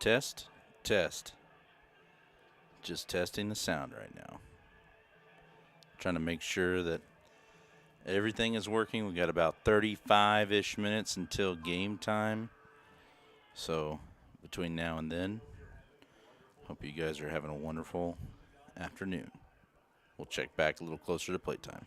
Test, test. Just testing the sound right now. Trying to make sure that everything is working. We got about 35-ish minutes until game time. So between now and then, hope you guys are having a wonderful afternoon. We'll check back a little closer to playtime.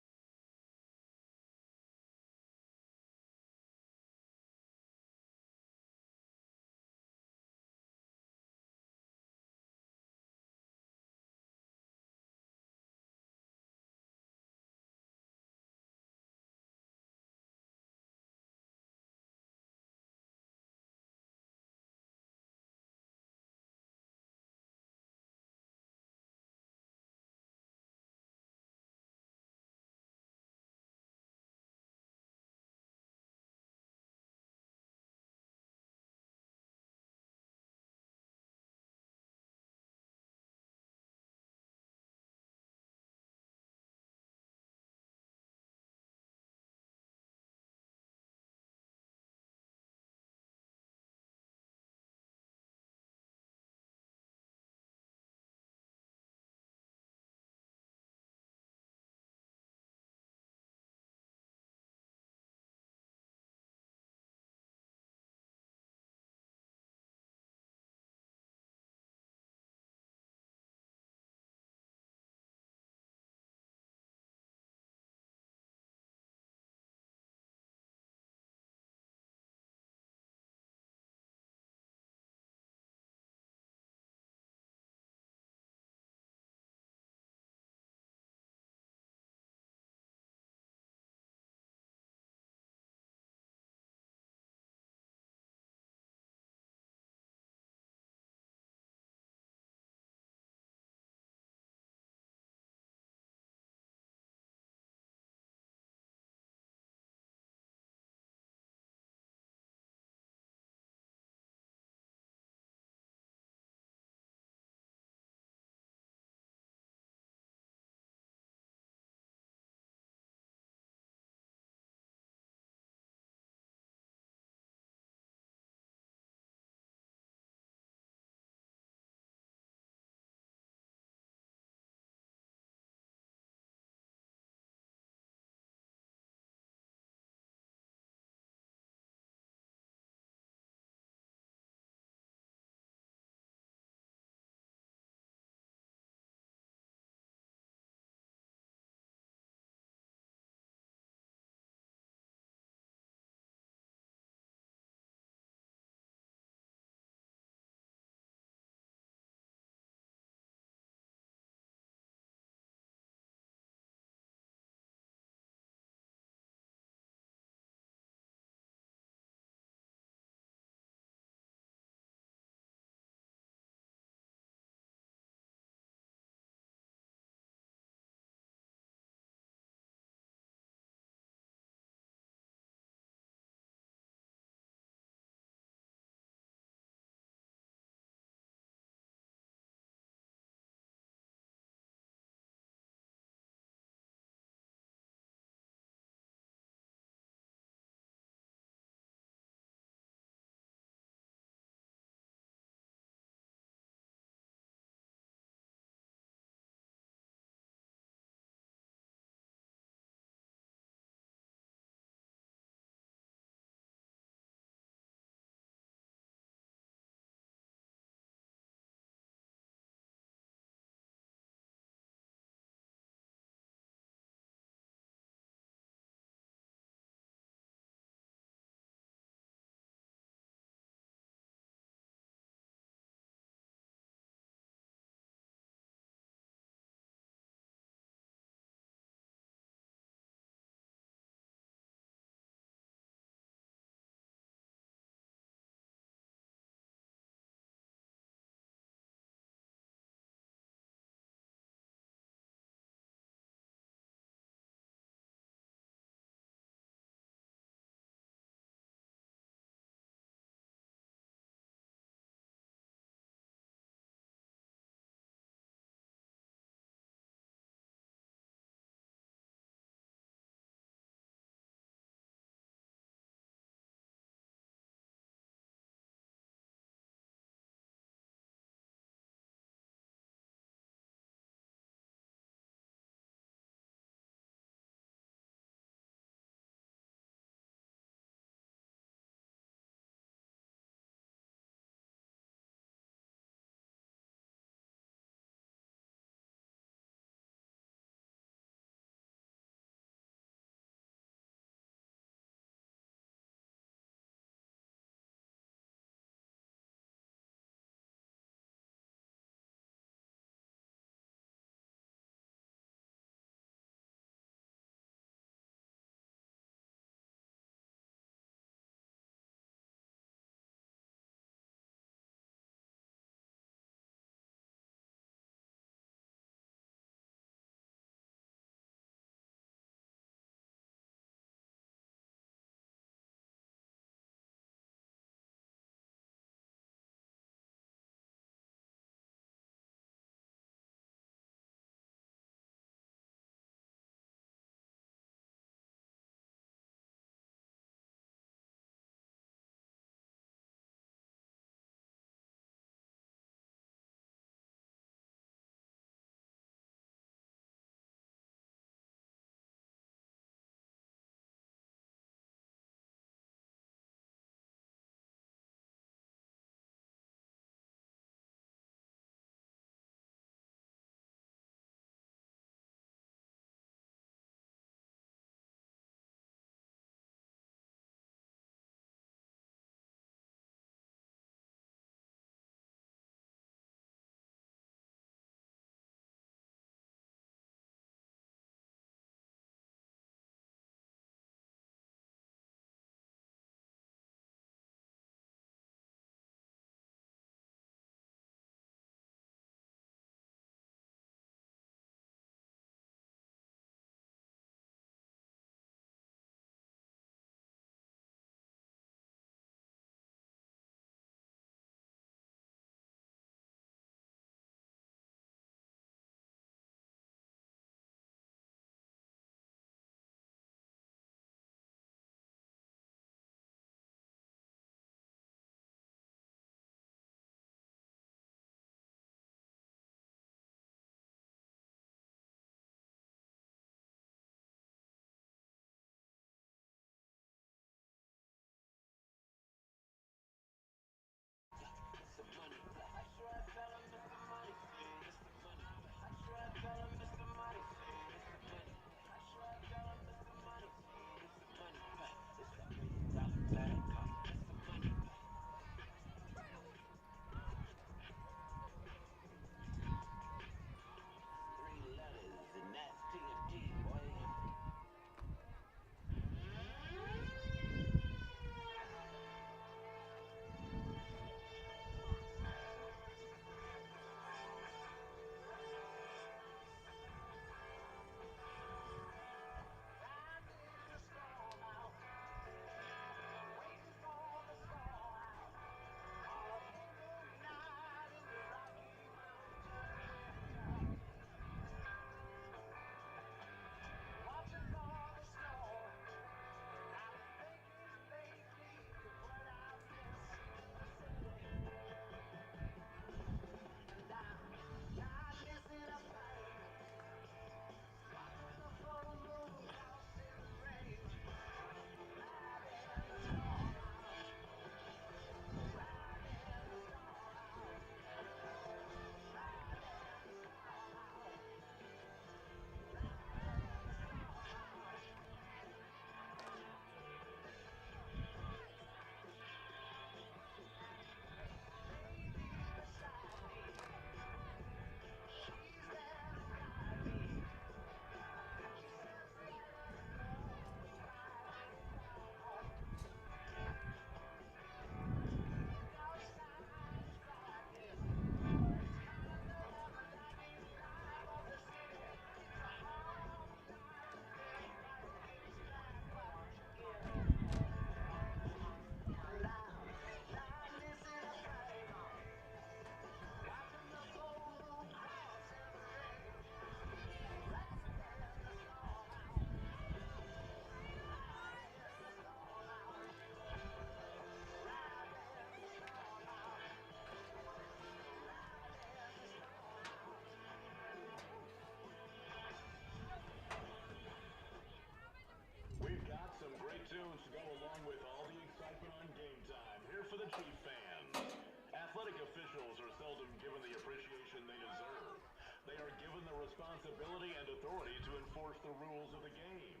Athletic officials are seldom given the appreciation they deserve. They are given the responsibility and authority to enforce the rules of the game.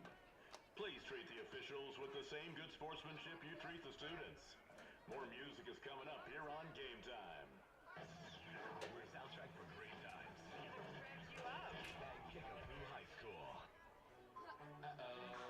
Please treat the officials with the same good sportsmanship you treat the students. More music is coming up here on Game Time. We're a soundtrack for great times. Cherokee High School. What's that?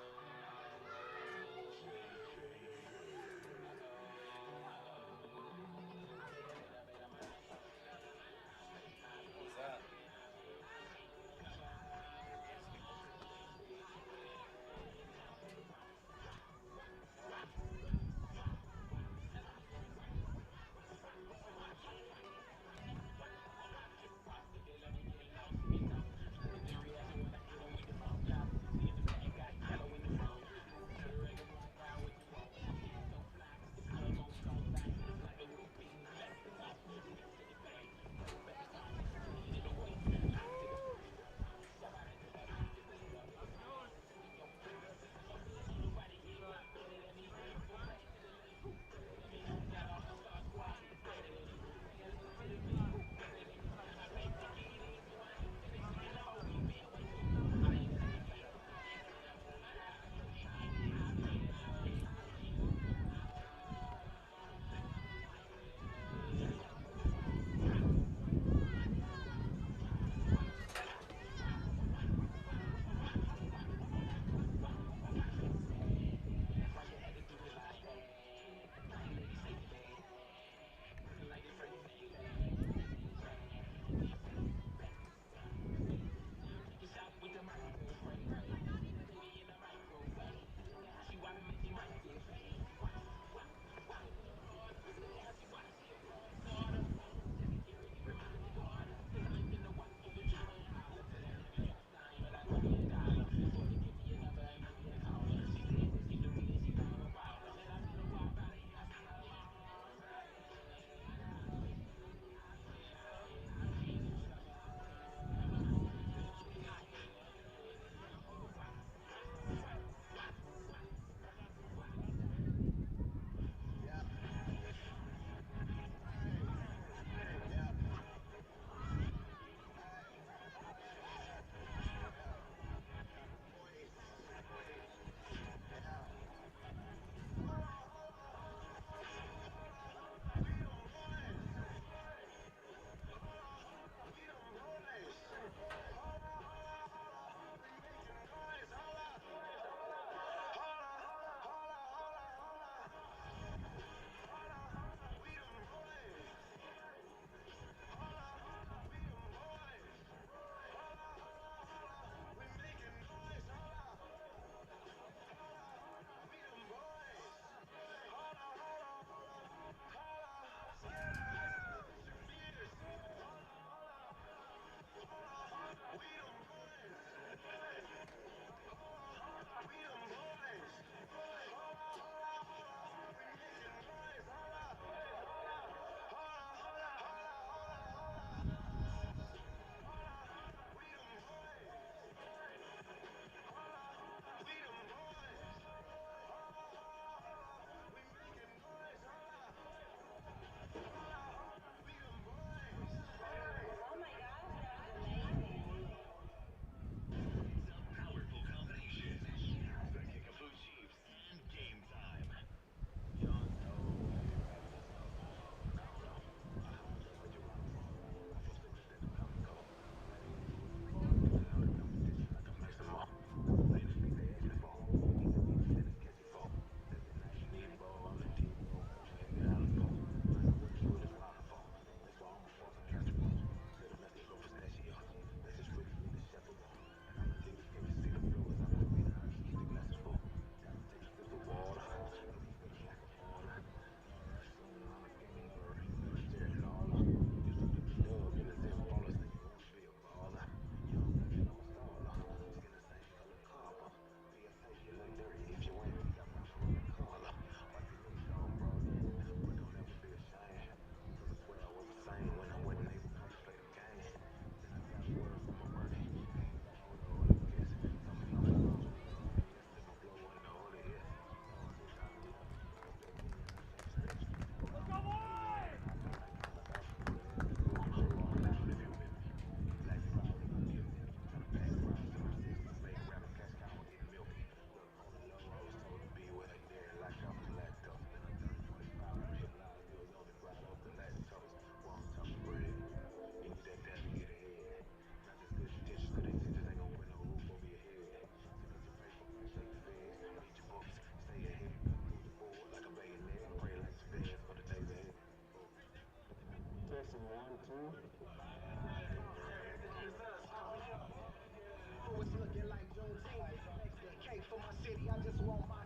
city, I just want my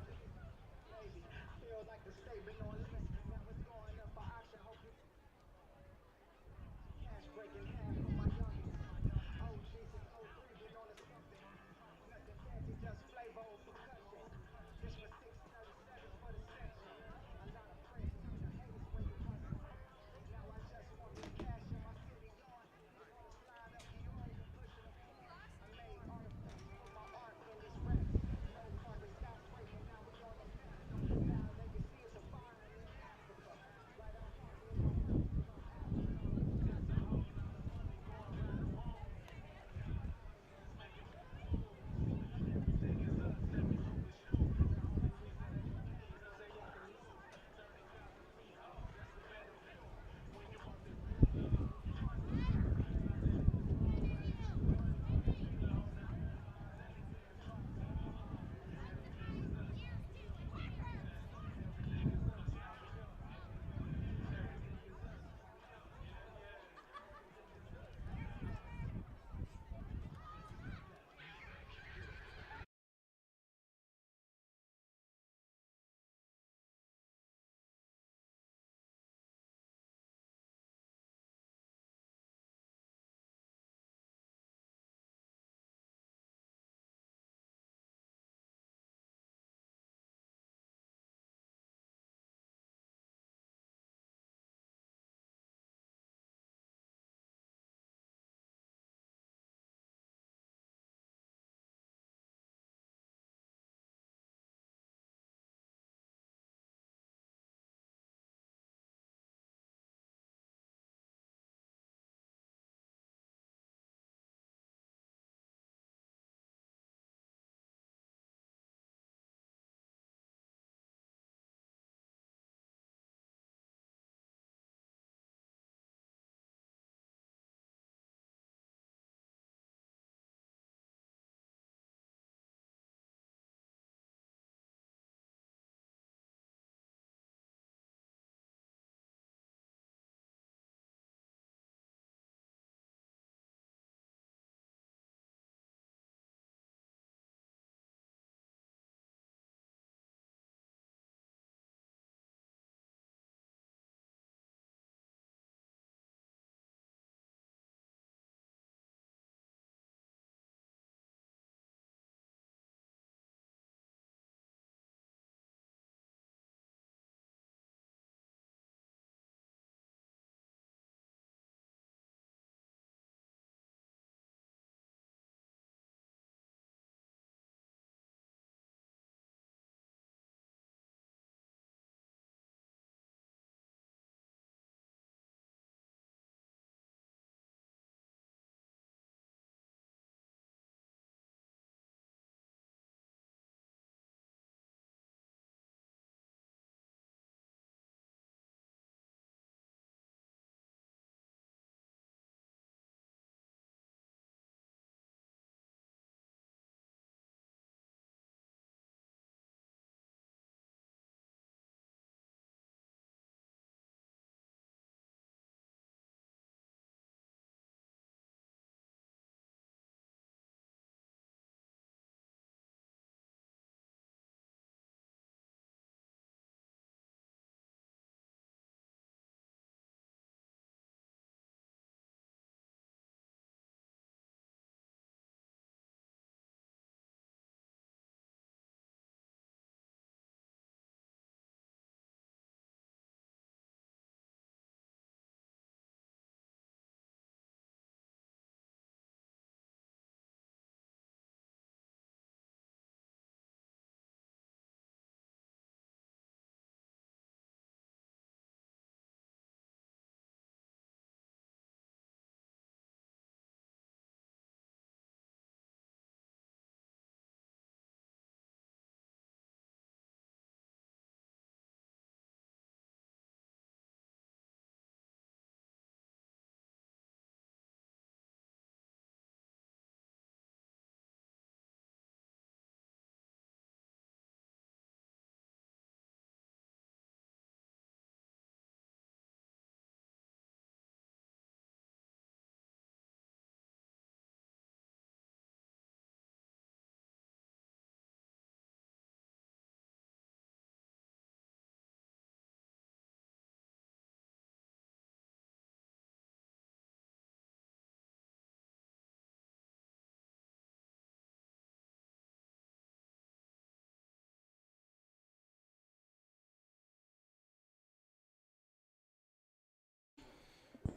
baby. Feel like the statement on lease. Now it's going up for auction. Hope you cash breaking half for my youngest. Oh Jesus, oh 03, been on to something. Nothing fancy, just flavor or percussion. This was 637 for the section. A lot of prayers and some haters when you hustle. Now I just want this cash in my city going. On the slide up the road and pushing a plug. I made artifacts, put my art in this rap. No carpet, skyscraper.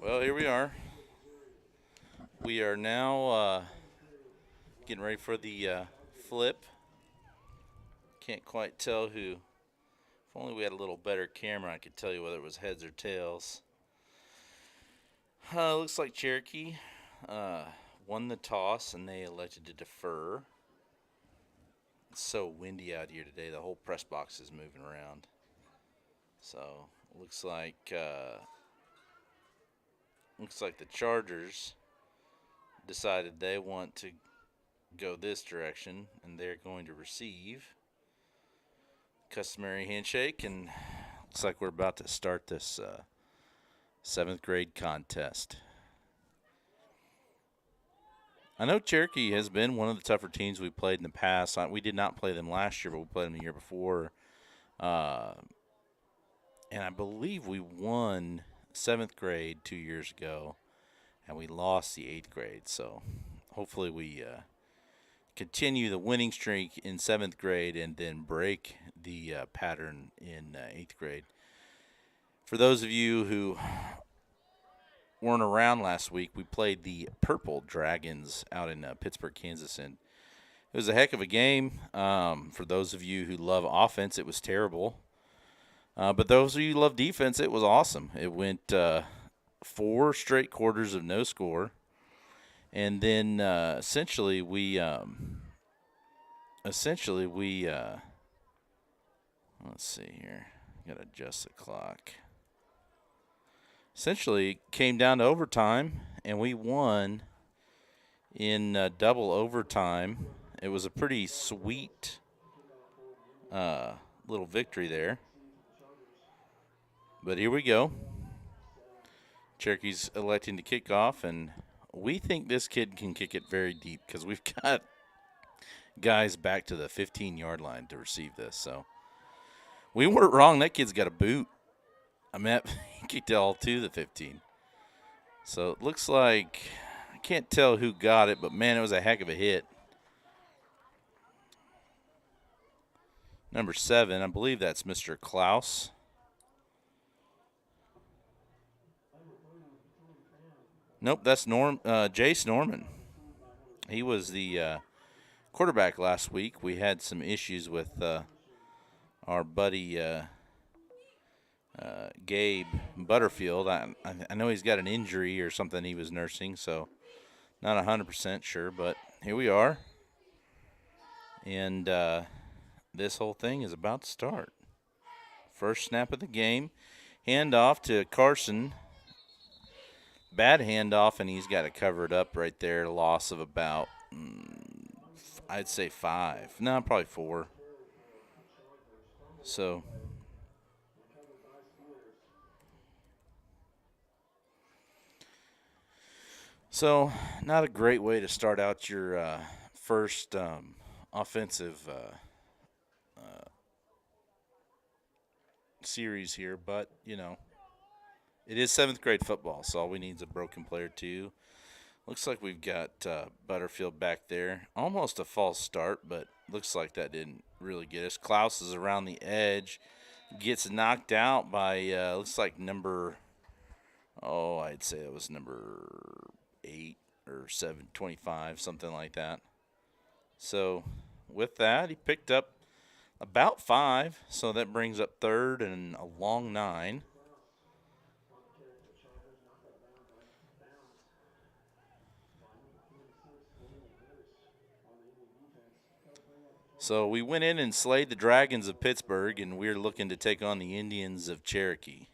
Well, here we are. We are now getting ready for the flip. Can't quite tell who. If only we had a little better camera, I could tell you whether it was heads or tails. Looks like Cherokee won the toss and they elected to defer. It's so windy out here today. The whole press box is moving around. So looks like the Chargers decided they want to go this direction, and they're going to receive. Customary handshake, and looks like we're about to start this 7th grade contest. I know Cherokee has been one of the tougher teams we played in the past. We did not play them last year, but we played them the year before. And I believe we won 7th grade 2 years ago, and we lost the 8th grade. So hopefully we continue the winning streak in 7th grade and then break the pattern in 8th grade. For those of you who weren't around last week, we played the Purple Dragons out in Pittsburgh, Kansas, and it was a heck of a game. For those of you who love offense, it was terrible. But those of you who love defense, it was awesome. It went 4 straight quarters of no score. And then essentially we let's see here. Got to adjust the clock. Essentially, it came down to overtime, and we won in double overtime. It was a pretty sweet little victory there. But here we go. Cherokee's electing to kick off, and we think this kid can kick it very deep because we've got guys back to the 15-yard line to receive this. So we weren't wrong. That kid's got a boot. I mean, he kicked it all to the 15. So it looks like, I can't tell who got it, but, man, it was a heck of a hit. Number 7, I believe that's Mr. Klaus. Nope, that's Jace Norman. He was the quarterback last week. We had some issues with our buddy Gabe Butterfield. I know he's got an injury or something he was nursing, so not 100% sure, but here we are. And this whole thing is about to start. First snap of the game. Handoff to Carson. Bad handoff, and he's got to cover it up right there. Loss of about, I'd say 5. No, probably 4. So not a great way to start out your first offensive series here, but, you know, it is 7th grade football, so all we need is a broken player too. Looks like we've got Butterfield back there. Almost a false start, but looks like that didn't really get us. Klaus is around the edge. Gets knocked out by, looks like I'd say it was number 8 or 725, something like that. So with that, he picked up about 5, so that brings up 3rd and a long 9. So we went in and slayed the Dragons of Pittsburgh, and we're looking to take on the Indians of Cherokee.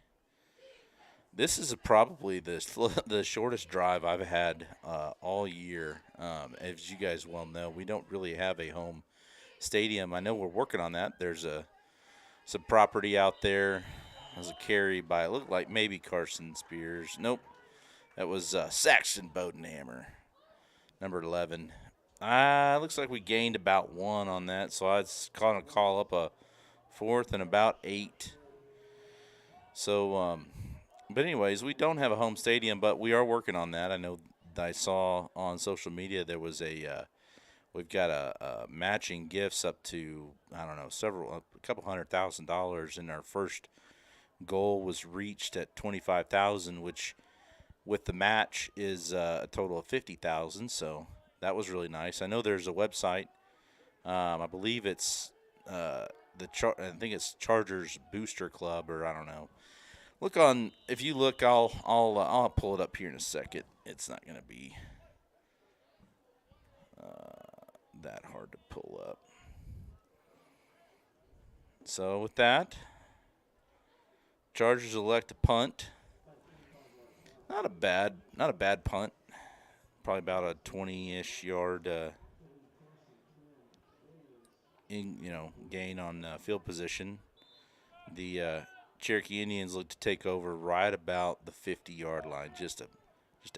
This is probably the shortest drive I've had all year. As you guys well know, we don't really have a home stadium. I know we're working on that. There's some property out there. There's a carry by, it looked like maybe Carson Spears. Nope. That was Saxon Bodenhammer, number 11. Looks like we gained about 1 on that, so I'd kind of call up a 4th and about 8. So, but anyways, we don't have a home stadium, but we are working on that. I know I saw on social media there was we've got a matching gifts up to, I don't know, a couple $100,000, and our first goal was reached at $25,000, which with the match is a total of $50,000. So that was really nice. I know there's a website. I believe it's I think it's Chargers Booster Club, or I don't know. If you look, I'll pull it up here in a second. It's not going to be that hard to pull up. So with that, Chargers elect to punt. Not a bad punt. Probably about a 20-ish yard gain on field position. The Cherokee Indians look to take over right about the 50-yard line, just a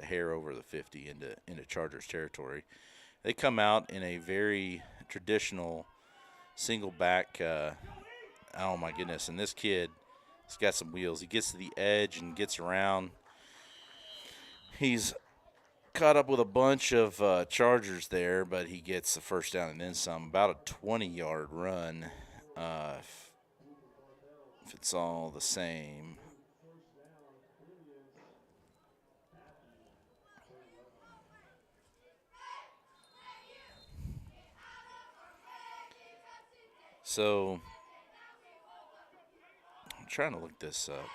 hair over the 50 into Chargers territory. They come out in a very traditional single back. Oh my goodness! And this kid, he's got some wheels. He gets to the edge and gets around. He's caught up with a bunch of Chargers there, but he gets the first down and then some. About a 20-yard run, if it's all the same. So I'm trying to look this up.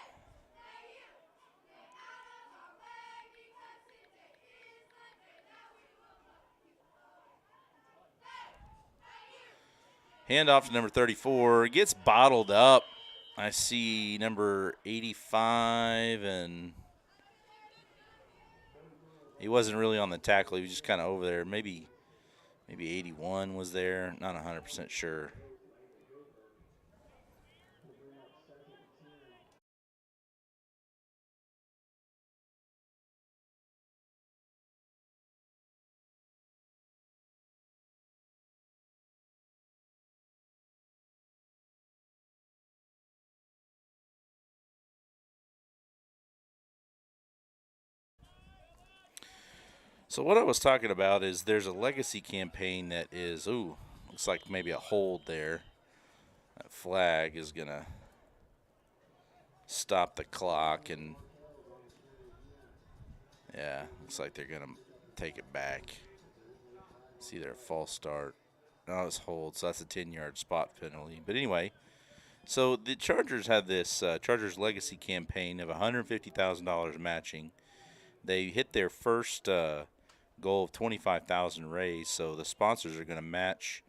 Handoff to number 34. Gets bottled up. I see number 85, and he wasn't really on the tackle. He was just kind of over there. Maybe 81 was there. Not 100% sure. So what I was talking about is there's a legacy campaign that is, looks like maybe a hold there. That flag is going to stop the clock, and yeah, looks like they're going to take it back. It's either a false start. No, it's hold, so that's a 10-yard spot penalty. But anyway, so the Chargers had this Chargers legacy campaign of $150,000 matching. They hit their first goal of $25,000 raised, so the sponsors are going to match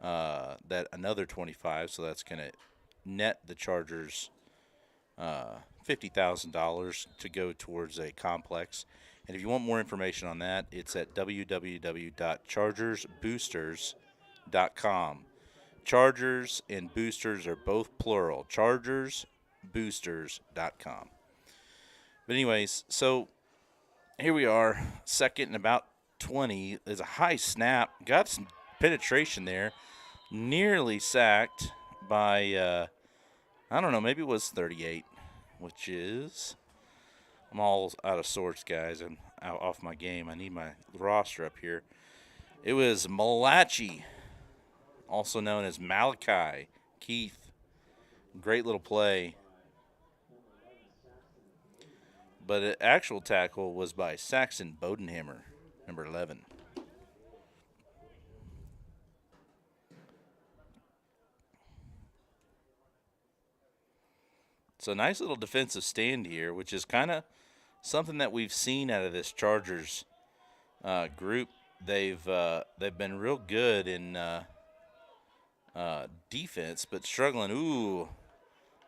that another 25, so that's going to net the Chargers $50,000 to go towards a complex. And if you want more information on that, it's at www.chargersboosters.com. Chargers and boosters are both plural. Chargersboosters.com. But anyways, so here we are, second and about 20. There's a high snap. Got some penetration there. Nearly sacked by, I don't know, maybe it was 38, which is, I'm all out of sorts, guys. I'm out off my game. I need my roster up here. It was Malachi, also known as Malachi Keith. Great little play. But the actual tackle was by Saxon Bodenhammer, number 11. So nice little defensive stand here, which is kind of something that we've seen out of this Chargers group. They've been real good in defense, but struggling. Ooh,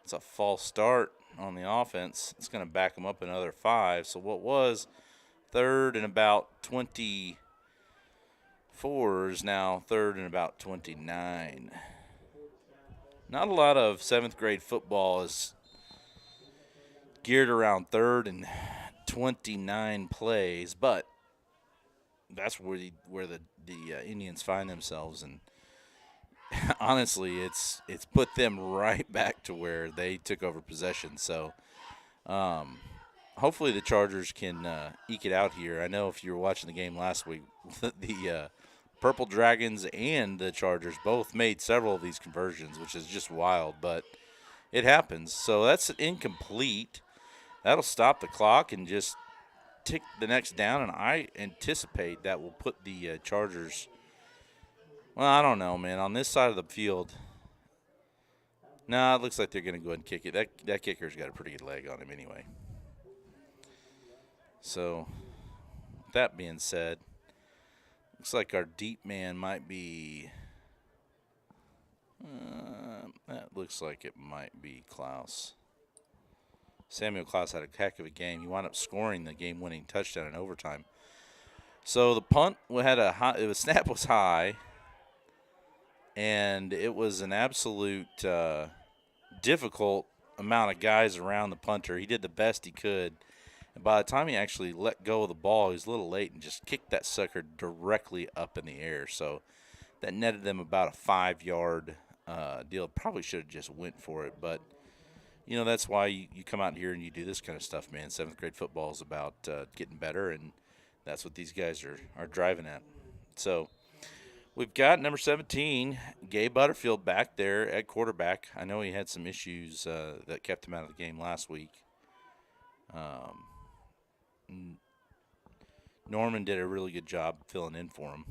it's a false start on the offense. It's going to back them up another 5. So what was third and about 24 is now third and about 29. Not a lot of 7th grade football is geared around third and 29 plays, but that's where the Indians find themselves, and honestly, it's put them right back to where they took over possession. So hopefully the Chargers can eke it out here. I know if you were watching the game last week, the Purple Dragons and the Chargers both made several of these conversions, which is just wild, but it happens. So that's incomplete. That'll stop the clock and just tick the next down, and I anticipate that will put the Chargers. Well, I don't know, man. On this side of the field, no, it looks like they're going to go ahead and kick it. That kicker's got a pretty good leg on him anyway. So, that being said, looks like our deep man might be. That looks like it might be Klaus. Samuel Klaus had a heck of a game. He wound up scoring the game-winning touchdown in overtime. So the punt had a high. The snap was high, and it was an absolute difficult amount of guys around the punter. He did the best he could. And by the time he actually let go of the ball, he was a little late and just kicked that sucker directly up in the air. So that netted them about a 5-yard deal. Probably should have just went for it, but you know that's why you come out here and you do this kind of stuff, man. 7th grade football is about getting better, and that's what these guys are driving at. So we've got number 17, Gabe Butterfield, back there at quarterback. I know he had some issues that kept him out of the game last week. Norman did a really good job filling in for him.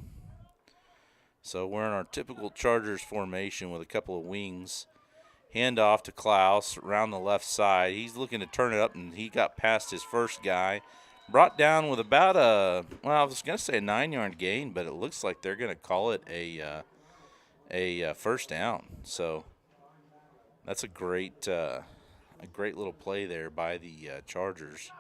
So we're in our typical Chargers formation with a couple of wings. Handoff to Klaus around the left side. He's looking to turn it up, and he got past his first guy. Brought down with about I was going to say a 9-yard gain, but it looks like they're going to call it a first down. So that's a great little play there by the Chargers.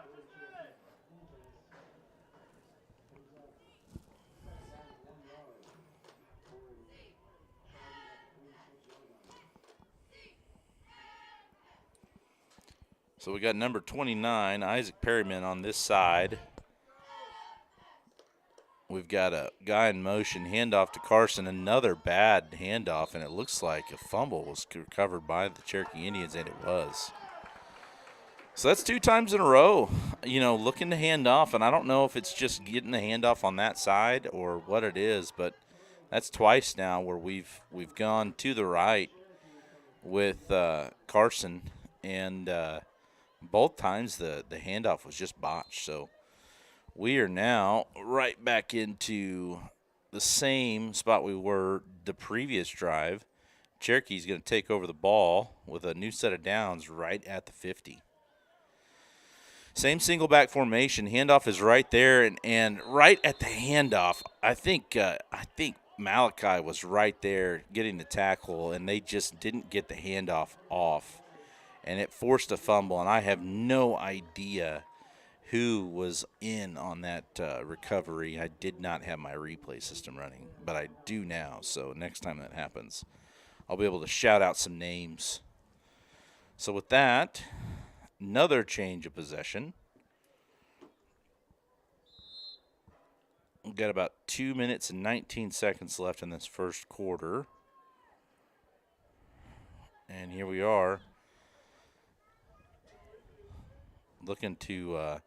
So we got number 29, Isaac Perryman, on this side. We've got a guy in motion, handoff to Carson, another bad handoff, and it looks like a fumble was recovered by the Cherokee Indians, and it was. So that's 2 times in a row, looking to hand off, and I don't know if it's just getting the handoff on that side or what it is, but that's twice now where we've gone to the right with Carson, and both times the handoff was just botched. So we are now right back into the same spot we were the previous drive. Cherokee's going to take over the ball with a new set of downs right at the 50. Same single back formation. Handoff is right there, and right at the handoff, I think Malachi was right there getting the tackle, and they just didn't get the handoff off. And it forced a fumble, and I have no idea who was in on that recovery. I did not have my replay system running, but I do now. So next time that happens, I'll be able to shout out some names. So with that, another change of possession. We've got about 2 minutes and 19 seconds left in this first quarter. And here we are, looking to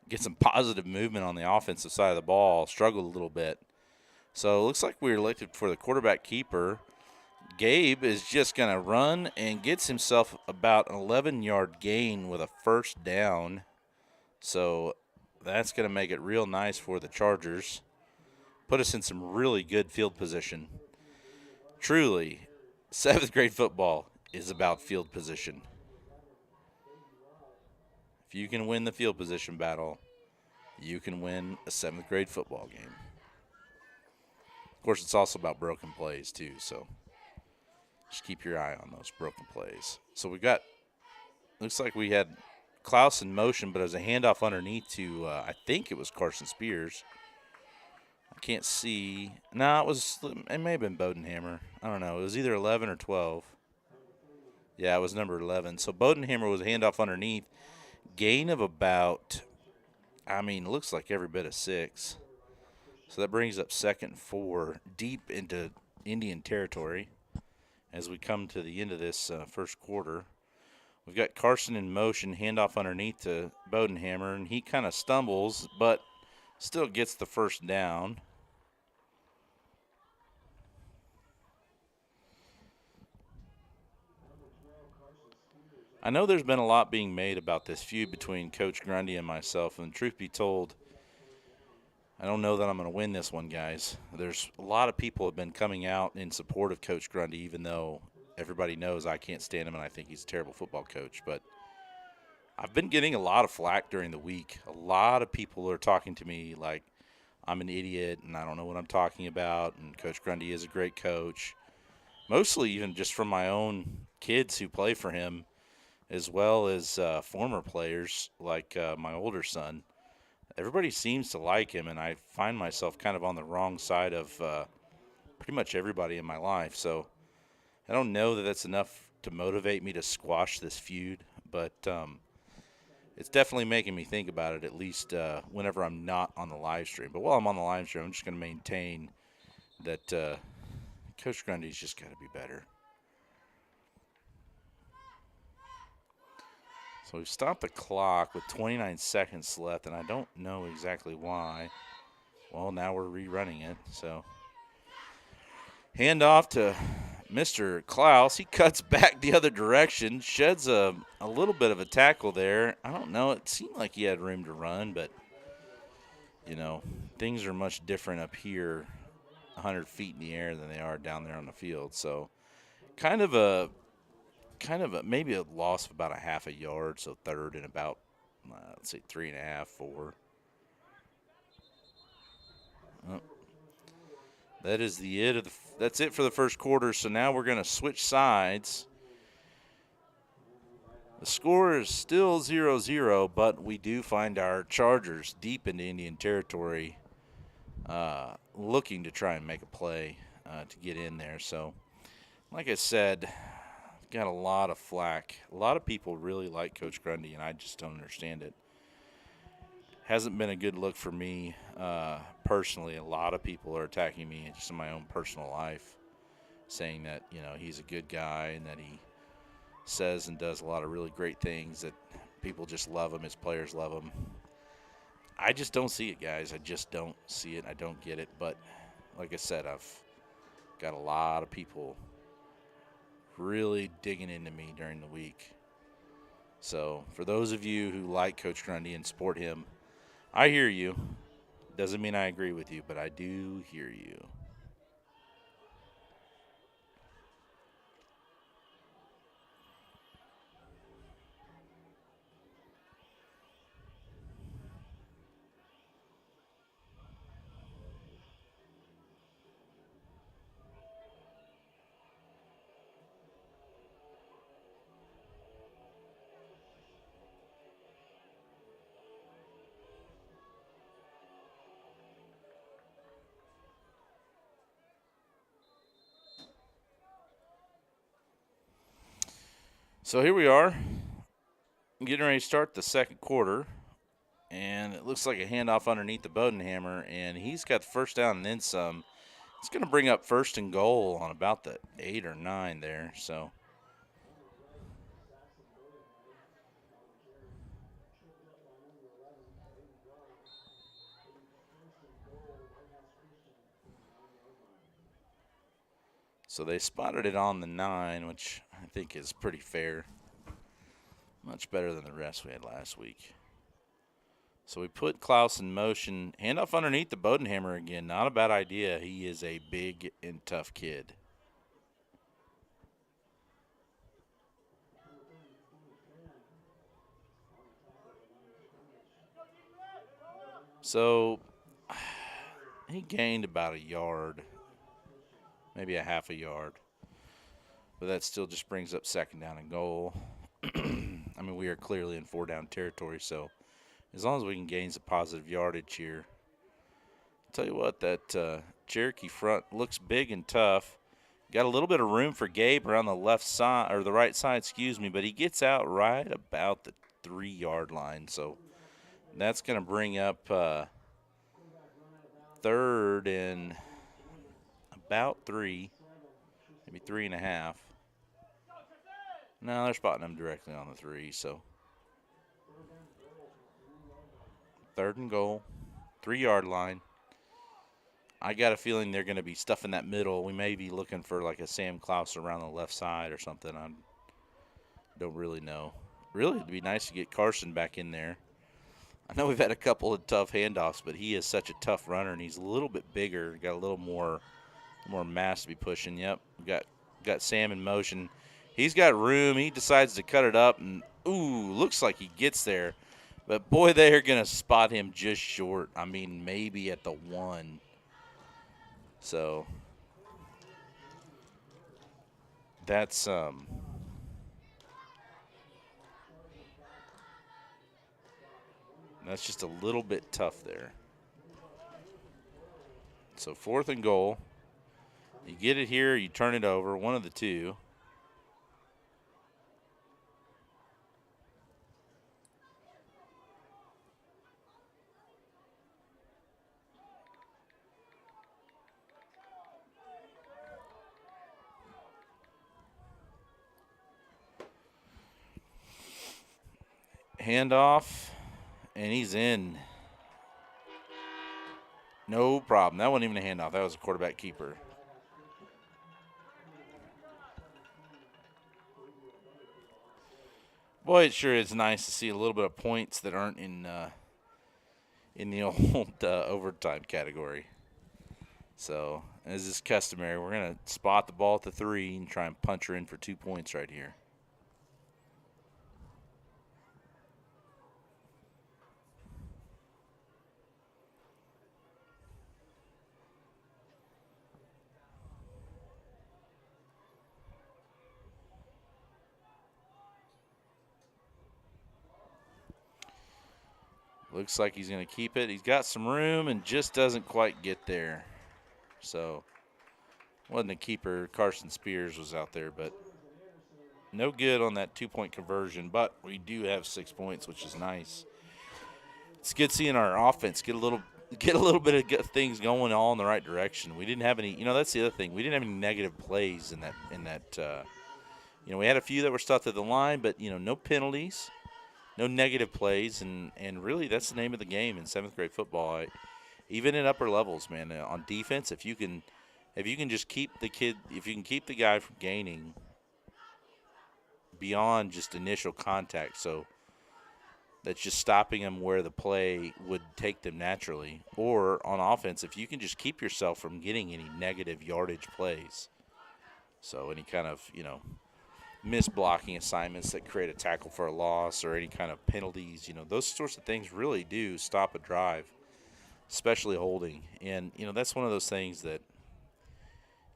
get some positive movement on the offensive side of the ball. Struggled a little bit. So it looks like we were elected for the quarterback keeper. Gabe is just going to run and gets himself about an 11-yard gain with a first down. So that's going to make it real nice for the Chargers. Put us in some really good field position. Truly, 7th grade football is about field position. If you can win the field position battle, you can win a 7th grade football game. Of course, it's also about broken plays, too, so just keep your eye on those broken plays. So we got, looks like we had Klaus in motion, but it was a handoff underneath to, I think it was Carson Spears. I can't see. No, it may have been Bodenhammer. I don't know. It was either 11 or 12. Yeah, it was number 11. So Bodenhammer was a handoff underneath. Gain of about, looks like every bit of 6. So that brings up 2nd and 4, deep into Indian territory as we come to the end of this first quarter. We've got Carson in motion, handoff underneath to Bodenhammer, and he kind of stumbles, but still gets the first down. I know there's been a lot being made about this feud between Coach Grundy and myself, and truth be told, I don't know that I'm going to win this one, guys. There's a lot of people have been coming out in support of Coach Grundy, even though everybody knows I can't stand him and I think he's a terrible football coach. But I've been getting a lot of flack during the week. A lot of people are talking to me like I'm an idiot and I don't know what I'm talking about, and Coach Grundy is a great coach. Mostly even just from my own kids who play for him, as well as former players like my older son. Everybody seems to like him, and I find myself kind of on the wrong side of pretty much everybody in my life. So I don't know that that's enough to motivate me to squash this feud, but it's definitely making me think about it, at least whenever I'm not on the live stream. But while I'm on the live stream, I'm just going to maintain that Coach Grundy's just got to be better. So we've stopped the clock with 29 seconds left, and I don't know exactly why. Well, now we're rerunning it. So hand off to Mr. Klaus. He cuts back the other direction, sheds a little bit of a tackle there. I don't know. It seemed like he had room to run, but, you know, things are much different up here 100 feet in the air than they are down there on the field. So kind of a maybe a loss of about a half a yard, so third and about, let's say 3.5, 4. Oh, that is that's it for the first quarter. So now we're going to switch sides. The score is still 0-0, but we do find our Chargers deep into Indian territory, looking to try and make a play to get in there. So, like I said, got a lot of flack. A lot of people really like Coach Grundy, and I just don't understand it. Hasn't been a good look for me personally. A lot of people are attacking me just in my own personal life, saying that, you know, he's a good guy and that he says and does a lot of really great things, that people just love him, his players love him. I just don't see it, guys. I just don't see it. I don't get it. But like I said, I've got a lot of people really digging into me during the week. So for those of you who like Coach Grundy and support him, I hear you. Doesn't mean I agree with you, but I do hear you. So here we are, getting ready to start the second quarter, and it looks like a handoff underneath the Bodenhammer, and he's got the first down and then some. It's going to bring up first and goal on about the 8 or 9 there. So they spotted it on the 9, which I think is pretty fair. Much better than the rest we had last week. So we put Klaus in motion. Handoff underneath the Bodenhammer again. Not a bad idea. He is a big and tough kid. So he gained about a yard, maybe a half a yard. But that still just brings up second down and goal. I mean, we are clearly in 4-down territory, so as long as we can gain some positive yardage here. I'll tell you what, that Cherokee front looks big and tough. Got a little bit of room for Gabe around the left side, or the right side, excuse me, but he gets out right about the 3-yard line. So that's going to bring up third and about 3, maybe 3.5. No, they're spotting him directly on the 3, so third and goal, 3-yard line. I got a feeling they're going to be stuffing that middle. We may be looking for like a Sam Klaus around the left side or something. I Don't really know. Really, it'd be nice to get Carson back in there. I know we've had a couple of tough handoffs, but he is such a tough runner, and he's a little bit bigger, got a little more mass to be pushing. Yep, got Sam in motion. He's got room. He decides to cut it up, and ooh, looks like he gets there. But boy, they are gonna spot him just short. I mean, maybe at the 1. So that's just a little bit tough there. So 4th and goal. You get it here, you turn it over, one of the two. Handoff, and he's in. No problem. That wasn't even a handoff. That was a quarterback keeper. Boy, it sure is nice to see a little bit of points that aren't in the old overtime category. So, as is customary, we're going to spot the ball at the 3 and try and punch her in for 2 points right here. Looks like he's going to keep it. He's got some room and just doesn't quite get there. So, wasn't a keeper. Carson Spears was out there, but no good on that 2-point conversion. But we do have 6 points, which is nice. It's good seeing our offense get a little bit of things going all in the right direction. We didn't have any. That's the other thing. We didn't have any negative plays in that. We had a few that were stuffed at the line, but no penalties. No negative plays, and really that's the name of the game in 7th grade football. Even in upper levels, man, on defense, if you can just keep the guy from gaining beyond just initial contact, so that's just stopping them where the play would take them naturally, or on offense, if you can just keep yourself from getting any negative yardage plays, so any kind of missed blocking assignments that create a tackle for a loss or any kind of penalties, those sorts of things really do stop a drive, especially holding. And, that's one of those things that,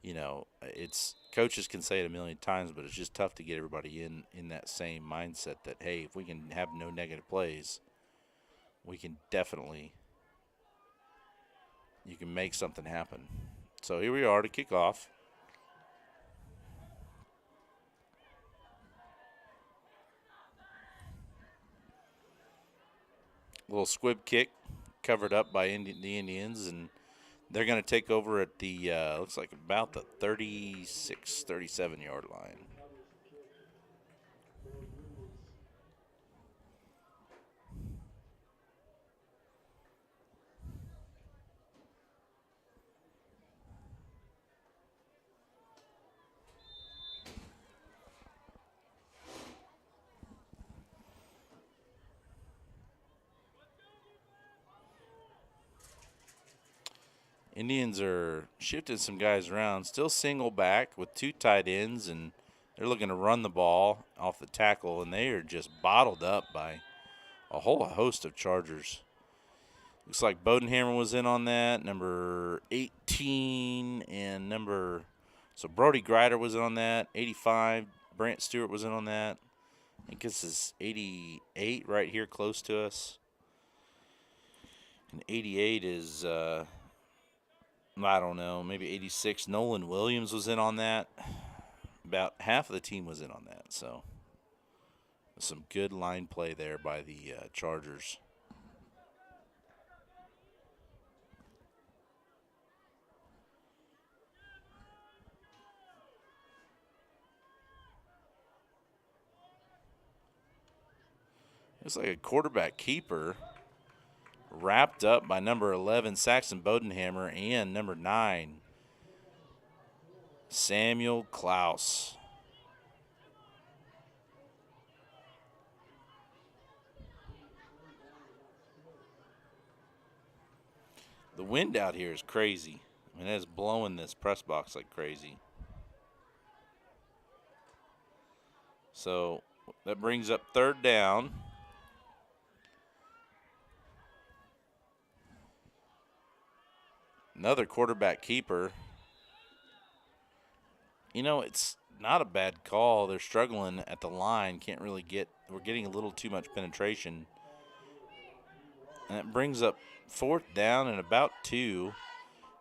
it's coaches can say it a million times, but it's just tough to get everybody in that same mindset that, hey, if we can have no negative plays, we can definitely, you can make something happen. So here we are to kick off. Little squib kick covered up by the Indians, and they're going to take over at the, looks like about the 36, 37-yard line. Indians are shifting some guys around, still single back with 2 tight ends, and they're looking to run the ball off the tackle, and they are just bottled up by a whole host of Chargers. Looks like Bodenhammer was in on that, number 18, and so Brody Greider was in on that, 85. Brant Stewart was in on that. I think this is 88 right here close to us. And 88 is I don't know, maybe 86. Nolan Williams was in on that. About half of the team was in on that. So some good line play there by the Chargers. It's like a quarterback keeper wrapped up by number 11, Saxon Bodenhammer, and number 9, Samuel Klaus. The wind out here is crazy. I mean, it's blowing this press box like crazy. So that brings up third down. Another quarterback keeper. You know, it's not a bad call. They're struggling at the line. Can't really get, we're getting a little too much penetration. And it brings up fourth down and about 2.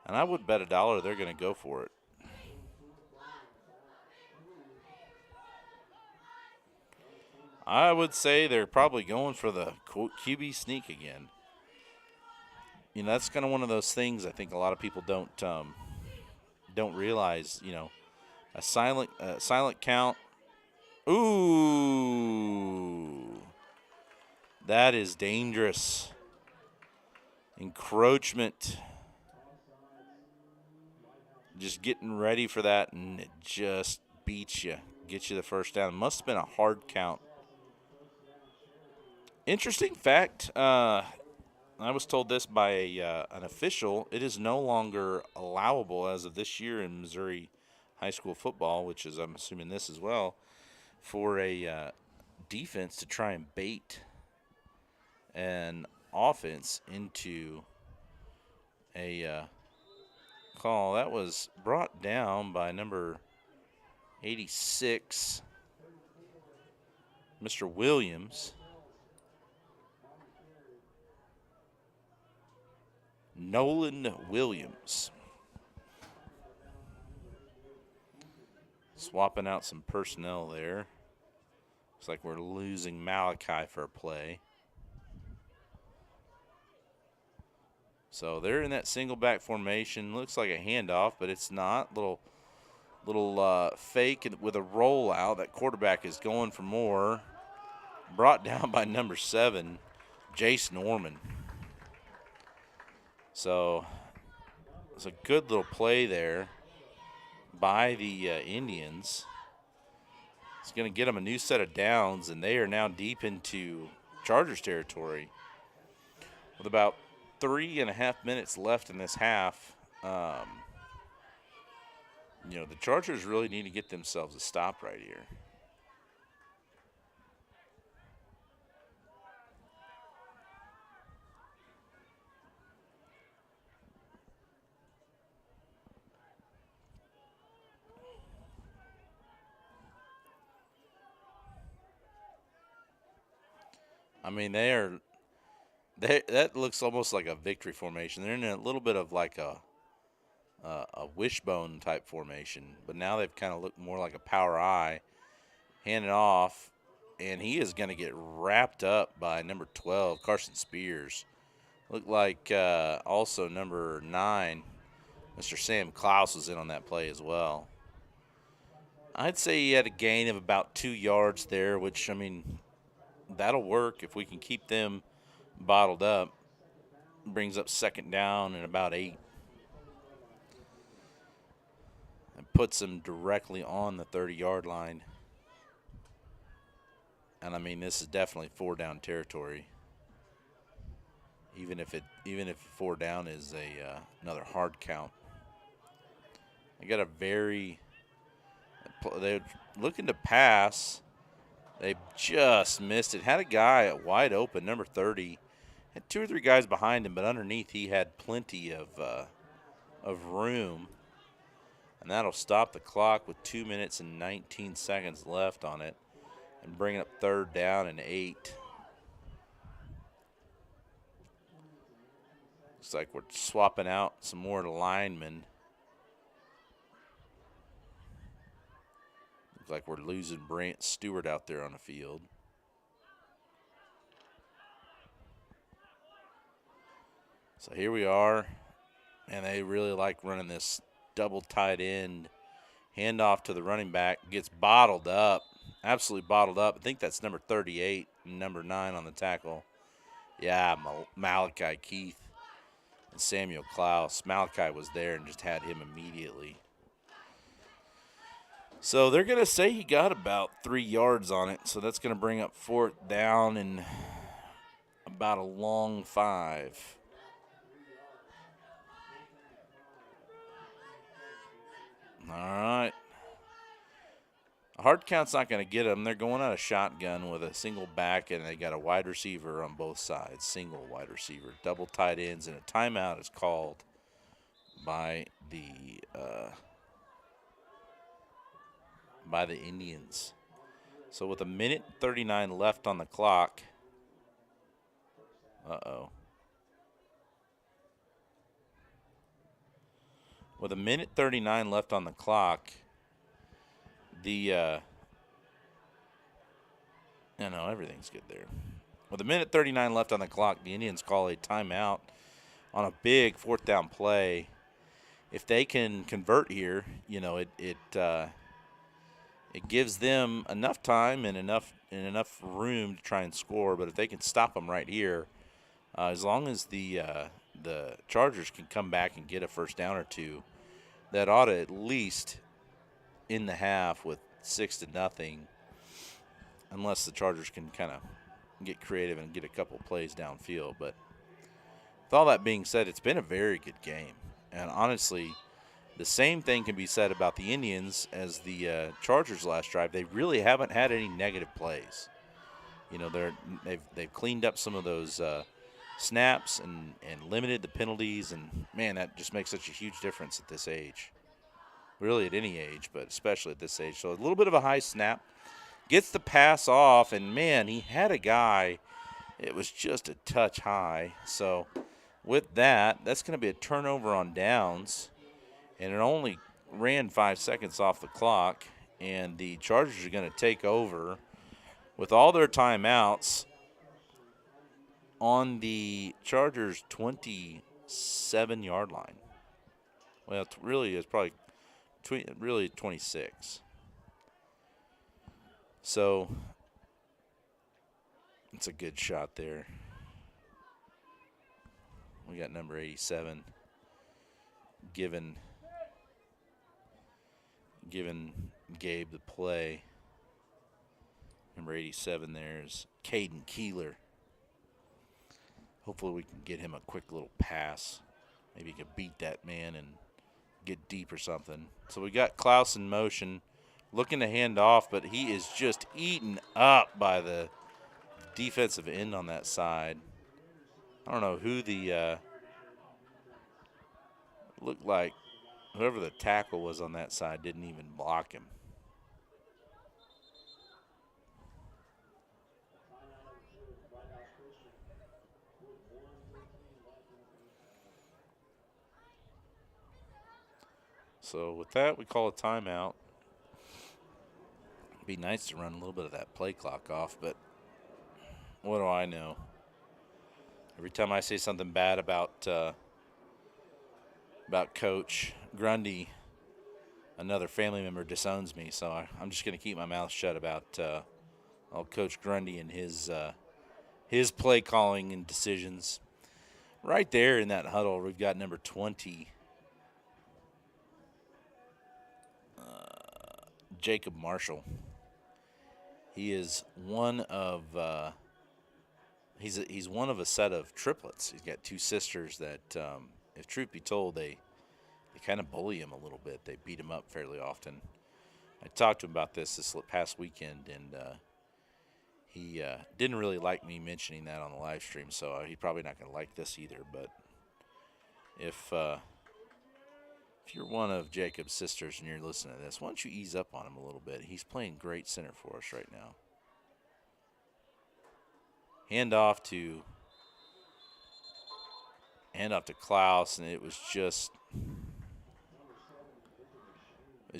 And I would bet $1 they're going to go for it. I would say they're probably going for the QB sneak again. You know, that's kind of one of those things I think a lot of people don't realize. You know, a silent count. Ooh, that is dangerous. Encroachment. Just getting ready for that, and it just beats you, gets you the first down. It must have been a hard count. Interesting fact, I was told this by an official. It is no longer allowable as of this year in Missouri high school football, which is, I'm assuming, this as well, for a defense to try and bait an offense into a call. That was brought down by number 86, Mr. Williams. Nolan Williams. Swapping out some personnel there. Looks like we're losing Malachi for a play. So they're in that single back formation. Looks like a handoff, but it's not. Little fake with a rollout. That quarterback is going for more. Brought down by number 7, Jace Norman. So it's a good little play there by the Indians. It's going to get them a new set of downs, and they are now deep into Chargers territory with about 3.5 minutes left in this half. You know, the Chargers really need to get themselves a stop right here. I mean, that looks almost like a victory formation. They're in a little bit of like a wishbone type formation, but now they've kind of looked more like a power I. Hand it off, and he is going to get wrapped up by number 12, Carson Spears. Looked like also number 9, Mr. Sam Klaus, was in on that play as well. I'd say he had a gain of about 2 yards there, which, I mean, that'll work if we can keep them bottled up. Brings up second down and about 8. And puts them directly on the 30-yard line. And I mean, this is definitely 4-down territory. Even if 4 down is another hard count. They got they're looking to pass. They just missed it. Had a guy wide open, number 30. Had 2 or 3 guys behind him, but underneath he had plenty of room. And that'll stop the clock with 2 minutes and 19 seconds left on it. And bring up 3rd down and 8. Looks like we're swapping out some more linemen. Looks like we're losing Brant Stewart out there on the field. So here we are. And they really like running this double tight end. Handoff to the running back. Gets bottled up. Absolutely bottled up. I think that's number 38 and number 9 on the tackle. Yeah, Malachi Keith and Samuel Klaus. Malachi was there and just had him immediately. So they're going to say he got about 3 yards on it. So that's going to bring up 4th down and about a long 5. All right. A hard count's not going to get them. They're going out of shotgun with a single back, and they got a wide receiver on both sides. Single wide receiver. Double tight ends, and a timeout is called by the Indians. So with 1:39 left on the clock. Uh-oh. With 1:39 left on the clock, no, everything's good there. With 1:39 left on the clock, the Indians call a timeout on a big fourth down play. If they can convert here, it gives them enough time and enough room to try and score. But if they can stop them right here, as long as the Chargers can come back and get a first down or two, that ought to at least in the half with 6-0, unless the Chargers can kind of get creative and get a couple plays downfield. But with all that being said, it's been a very good game. And honestly, the same thing can be said about the Indians as the Chargers last drive. They really haven't had any negative plays. They've cleaned up some of those snaps and limited the penalties, and man, that just makes such a huge difference at this age. Really at any age, but especially at this age. So a little bit of a high snap. Gets the pass off, and man, he had a guy. It was just a touch high. So with that, that's going to be a turnover on downs. And it only ran 5 seconds off the clock. And the Chargers are going to take over with all their timeouts on the Chargers' 27-yard line. Well, it really is probably really 26. So it's a good shot there. We got number 87 giving Gabe the play. Number 87 there is Caden Keeler. Hopefully we can get him a quick little pass. Maybe he could beat that man and get deep or something. So we got Klaus in motion, looking to hand off, but he is just eaten up by the defensive end on that side. I don't know who looked like whoever the tackle was on that side didn't even block him. So with that, we call a timeout. It'd be nice to run a little bit of that play clock off, but what do I know? Every time I say something bad about Coach Grundy, another family member disowns me. So I'm just going to keep my mouth shut about Coach Grundy and his play calling and decisions. Right there in that huddle, we've got number 20, Jacob Marshall. He is one of he's one of a set of triplets. He's got two sisters that, if truth be told, they kind of bully him a little bit. They beat him up fairly often. I talked to him about this past weekend, and he didn't really like me mentioning that on the live stream, so he's probably not going to like this either. But if you're one of Jacob's sisters and you're listening to this, why don't you ease up on him a little bit? He's playing great center for us right now. Hand off to Klaus, and it's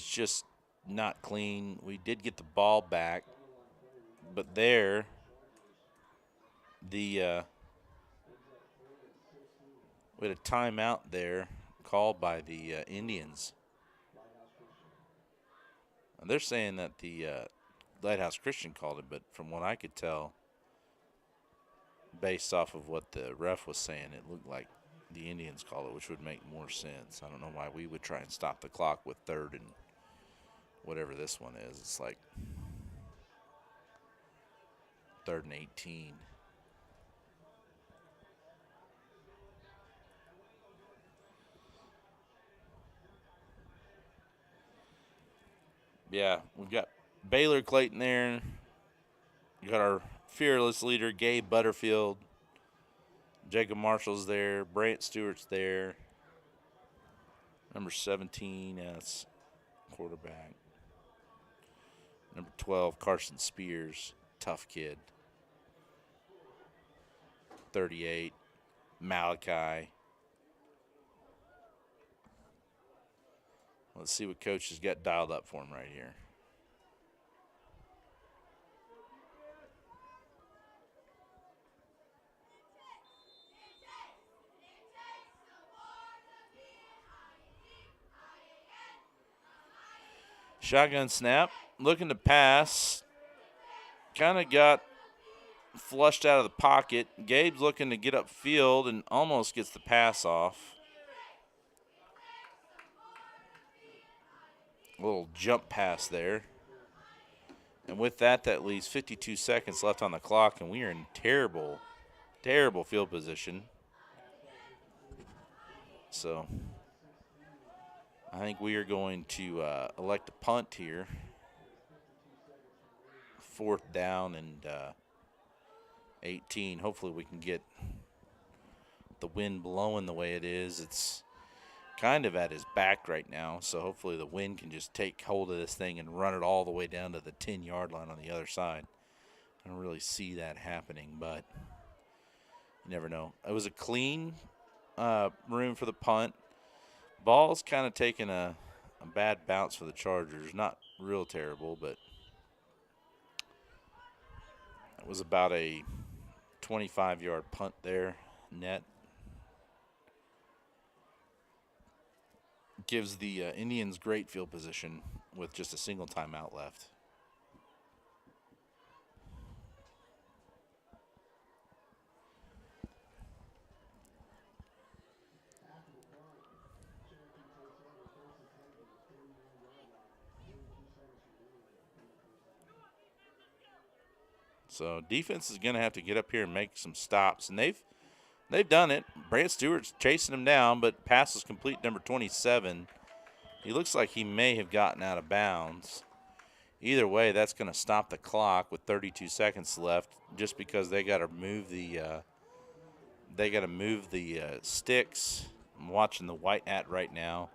just not clean. We did get the ball back, but there we had a timeout there called by the Indians. And they're saying that the Lighthouse Christian called it, but from what I could tell, based off of what the ref was saying, it looked like the Indians called it, which would make more sense. I don't know why we would try and stop the clock with third and whatever this one is. It's like 3rd and 18. Yeah, we've got Baylor Clayton there. We got our fearless leader, Gabe Butterfield. Jacob Marshall's there. Brant Stewart's there. Number 17, that's quarterback. Number 12, Carson Spears, tough kid. 38, Malachi. Let's see what coach has got dialed up for him right here. Shotgun snap, looking to pass. Kind of got flushed out of the pocket. Gabe's looking to get upfield and almost gets the pass off. A little jump pass there. And with that, that leaves 52 seconds left on the clock, and we are in terrible, terrible field position. So I think we are going to elect a punt here. 4th down and 18. Hopefully we can get the wind blowing the way it is. It's kind of at his back right now, so hopefully the wind can just take hold of this thing and run it all the way down to the 10-yard line on the other side. I don't really see that happening, but you never know. It was a clean room for the punt. Ball's kind of taking a bad bounce for the Chargers. Not real terrible, but it was about a 25-yard punt there, net. Gives the Indians great field position with just a single timeout left. So defense is going to have to get up here and make some stops, and they've done it. Brant Stewart's chasing him down, but pass is complete, number 27. He looks like he may have gotten out of bounds. Either way, that's going to stop the clock with 32 seconds left, just because they got to move the sticks. I'm watching the white hat right now.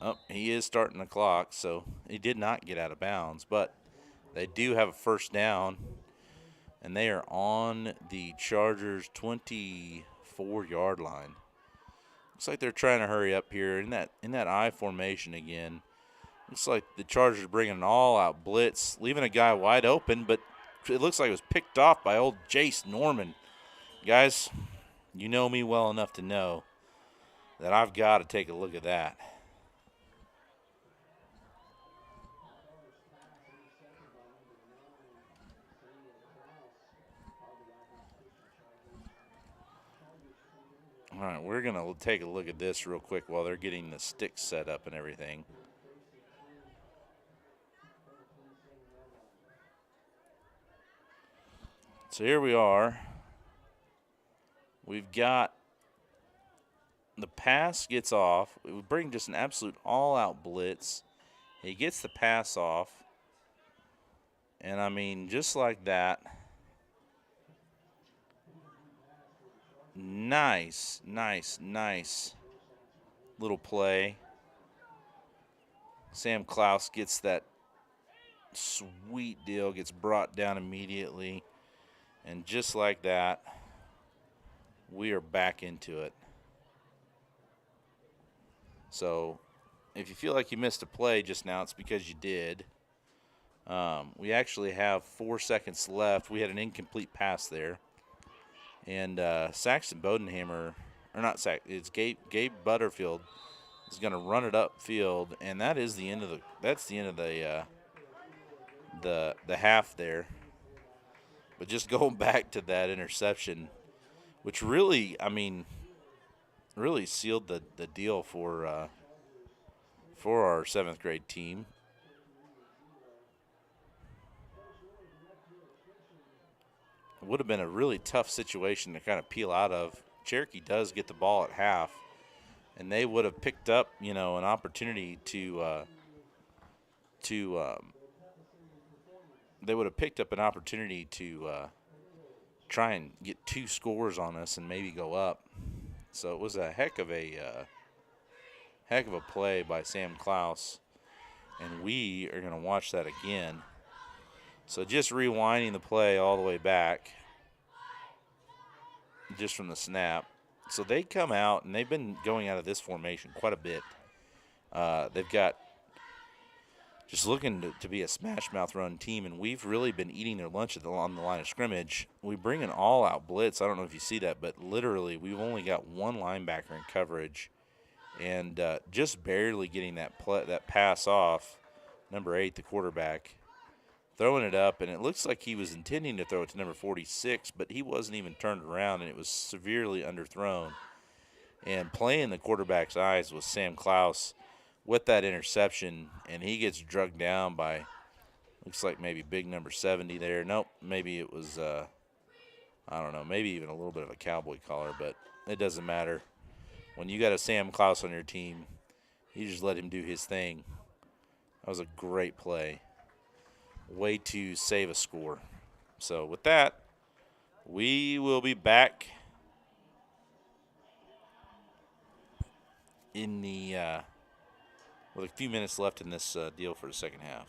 Oh, he is starting the clock, so he did not get out of bounds, but they do have a 1st down, and they are on the Chargers' 24-yard line. Looks like they're trying to hurry up here in that I formation again. Looks like the Chargers bringing an all-out blitz, leaving a guy wide open, but it looks like it was picked off by old Jace Norman. Guys, you know me well enough to know that I've got to take a look at that. All right, we're going to take a look at this real quick while they're getting the sticks set up and everything. So here we are. We've got the pass gets off. We bring just an absolute all-out blitz. He gets the pass off. And, I mean, just like that. Nice little play. Sam Klaus gets that sweet deal, gets brought down immediately. And just like that, we are back into it. So if you feel like you missed a play just now, it's because you did. We actually have 4 seconds left. We had an incomplete pass there. And Saxon Bodenhammer, or not Saxon, it's Gabe Butterfield is going to run it upfield, and that is the end of the half there. But just going back to that interception, which really, I mean, really sealed the deal for our 7th grade team. It would have been a really tough situation to kind of peel out of. Cherokee does get the ball at half, and they would have picked up, an opportunity to to they would have picked up an opportunity to try and get 2 scores on us and maybe go up. So it was a heck of a play by Sam Klaus, and we are going to watch that again. So just rewinding the play all the way back, just from the snap. So they come out, and they've been going out of this formation quite a bit. They've got just looking to be a smash-mouth run team, and we've really been eating their lunch on the line of scrimmage. We bring an all-out blitz. I don't know if you see that, but literally we've only got one linebacker in coverage, and just barely getting that pass off. Number 8, the quarterback, throwing it up, and it looks like he was intending to throw it to number 46, but he wasn't even turned around, and it was severely underthrown. And playing the quarterback's eyes was Sam Klaus with that interception, and he gets drugged down by, looks like maybe big number 70 there. Nope, maybe it was, I don't know, maybe even a little bit of a cowboy collar, but it doesn't matter. When you got a Sam Klaus on your team, you just let him do his thing. That was a great play. Way to save a score. So with that, we will be back in the with a few minutes left in this deal for the second half.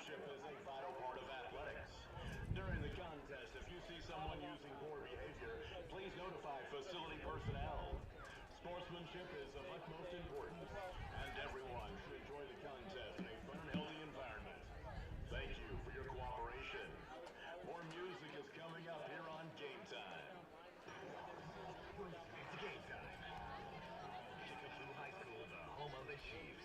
Sportsmanship is a vital part of athletics. During the contest, if you see someone using poor behavior, please notify facility personnel. Sportsmanship is of utmost importance, and everyone should enjoy the contest in a fun and healthy environment. Thank you for your cooperation. More music is coming up here on Game Time. It's game time. Cherokee High School, the home of the Chiefs.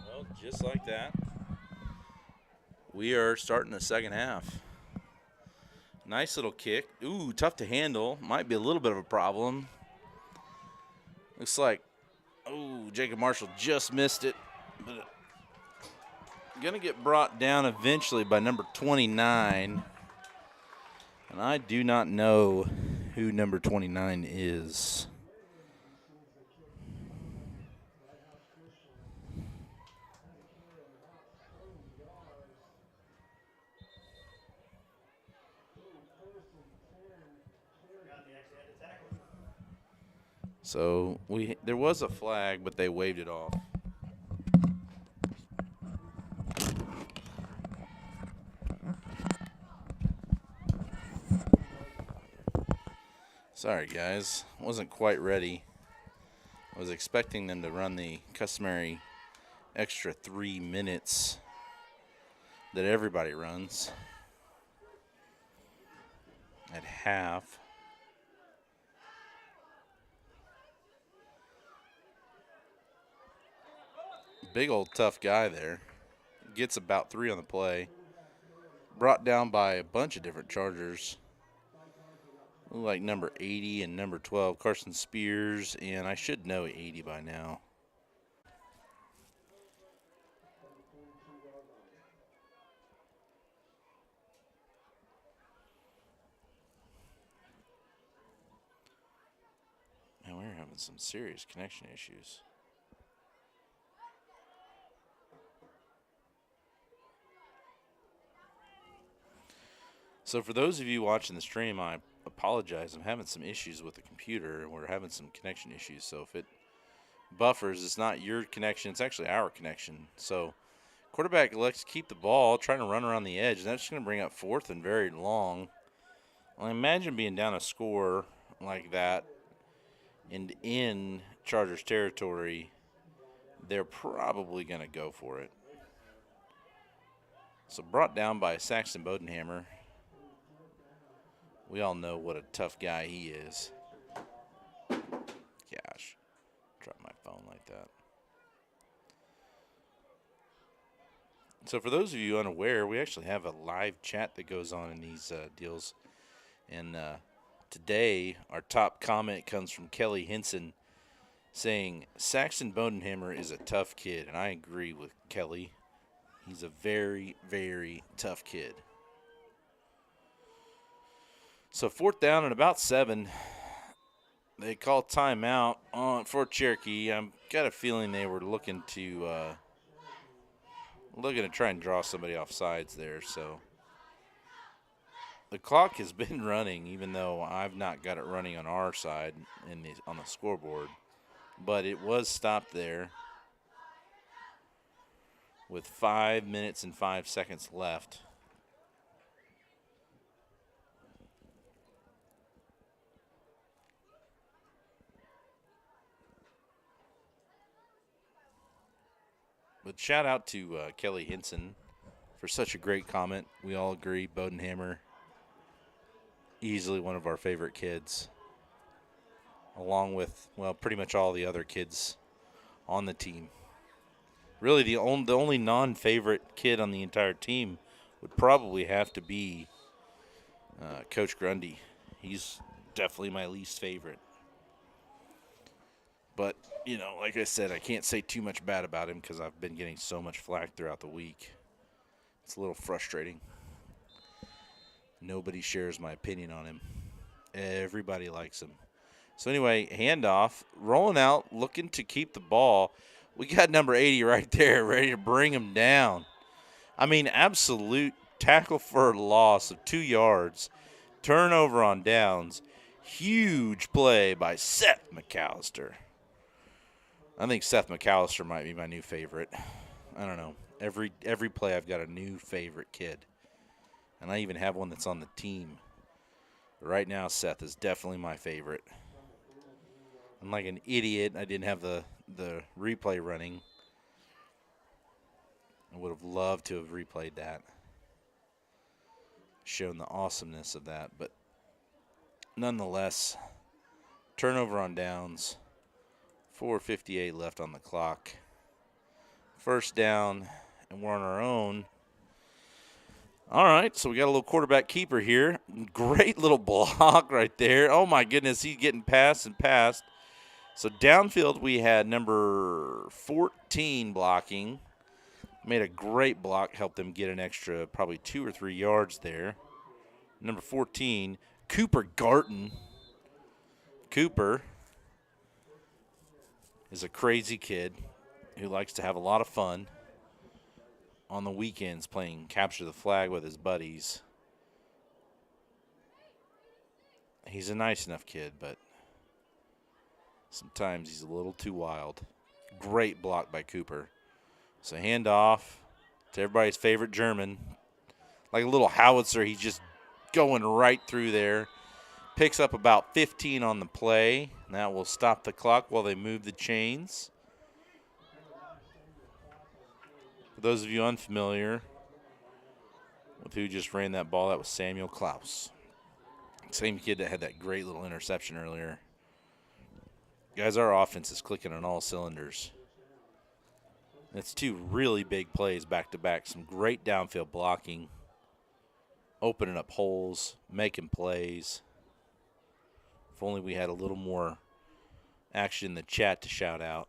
Well, just like that, we are starting the second half. Nice little kick. Ooh, tough to handle. Might be a little bit of a problem. Looks like, oh, Jacob Marshall just missed it. But going to get brought down eventually by number 29. And I do not know who number 29 is. So there was a flag, but they waved it off. Sorry, guys. Wasn't quite ready. I was expecting them to run the customary extra 3 minutes that everybody runs at half. Big old tough guy there. Gets about 3 on the play. Brought down by a bunch of different Chargers. Like number 80 and number 12, Carson Spears, and I should know 80 by now. Man, we're having some serious connection issues. So for those of you watching the stream, I apologize. I'm having some issues with the computer. We're having some connection issues. So if it buffers, it's not your connection. It's actually our connection. So quarterback elects to keep the ball, trying to run around the edge. And that's just going to bring up 4th and very long. Well, imagine being down a score like that and in Chargers territory. They're probably going to go for it. So brought down by Saxton Bodenhammer. We all know what a tough guy he is. Gosh, drop my phone like that. So for those of you unaware, we actually have a live chat that goes on in these deals. And today, our top comment comes from Kelly Henson saying, Saxton Bodenhammer is a tough kid. And I agree with Kelly. He's a very, very tough kid. So 4th down and about 7. They call timeout for Cherokee. I've got a feeling they were looking to try and draw somebody off sides there. So the clock has been running, even though I've not got it running on our side on the scoreboard. But it was stopped there with 5 minutes and 5 seconds left. But shout out to Kelly Henson for such a great comment. We all agree Bodenhammer, easily one of our favorite kids, along with, well, pretty much all the other kids on the team. Really, the only non-favorite kid on the entire team would probably have to be Coach Grundy. He's definitely my least favorite. But, you know, like I said, I can't say too much bad about him because I've been getting so much flack throughout the week. It's a little frustrating. Nobody shares my opinion on him. Everybody likes him. So anyway, handoff, rolling out, looking to keep the ball. We got number 80 right there, ready to bring him down. I mean, absolute tackle for a loss of 2 yards. Turnover on downs. Huge play by Seth McAllister. I think Seth McAllister might be my new favorite. I don't know. Every play I've got a new favorite kid. And I even have one that's on the team. But right now, Seth is definitely my favorite. I'm like an idiot. I didn't have the replay running. I would have loved to have replayed that. Shown the awesomeness of that. But nonetheless, turnover on downs. 4:58 left on the clock. First down, and we're on our own. All right, so we got a little quarterback keeper here. Great little block right there. Oh, my goodness, he's getting passed and passed. So downfield we had number 14 blocking. Made a great block, helped them get an extra probably 2 or 3 yards there. Number 14, Cooper Garton. Cooper is a crazy kid who likes to have a lot of fun on the weekends playing capture the flag with his buddies. He's a nice enough kid, but sometimes he's a little too wild. Great block by Cooper. So handoff to everybody's favorite German. Like a little howitzer, he's just going right through there. Picks up about 15 on the play. That will stop the clock while they move the chains. For those of you unfamiliar with who just ran that ball, that was Samuel Klaus. Same kid that had that great little interception earlier. Guys, our offense is clicking on all cylinders. It's 2 really big plays back-to-back. Some great downfield blocking. Opening up holes, making plays. If only we had a little more action in the chat to shout out.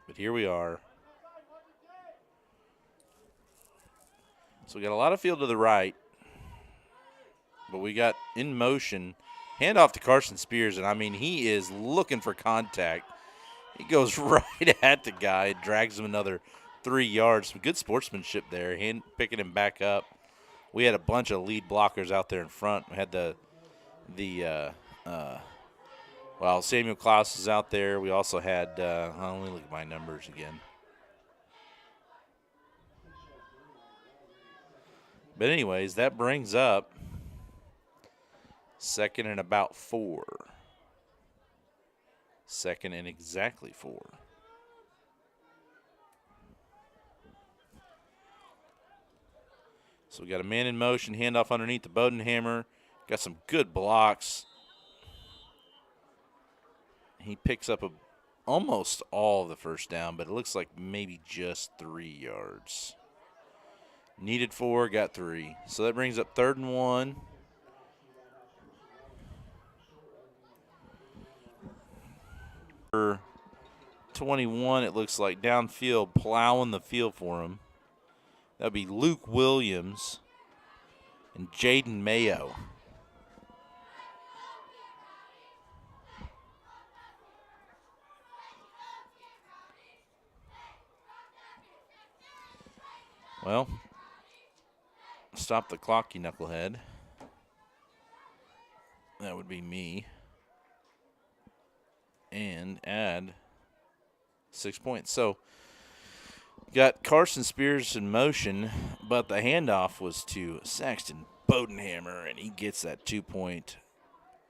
But here we are. So we got a lot of field to the right. But we got in motion. Handoff to Carson Spears, and I mean, he is looking for contact. He goes right at the guy, drags him another 3 yards. Some good sportsmanship there, picking him back up. We had a bunch of lead blockers out there in front. We had Samuel Klaus is out there. We also had, let me look at my numbers again. But anyways, that brings up 2nd and about 4. 2nd and exactly 4. So we got a man in motion, handoff underneath the Bodenhammer. Got some good blocks. He picks up almost all of the first down, but it looks like maybe just 3 yards. Needed 4, got 3. So that brings up 3rd and 1. For 21, it looks like downfield, plowing the field for him. That would be Luke Williams and Jaden Mayo. Well, stop the clock, you knucklehead. That would be me. And add 6 points. So, got Carson Spears in motion, but the handoff was to Saxton Bodenhammer, and he gets that 2-point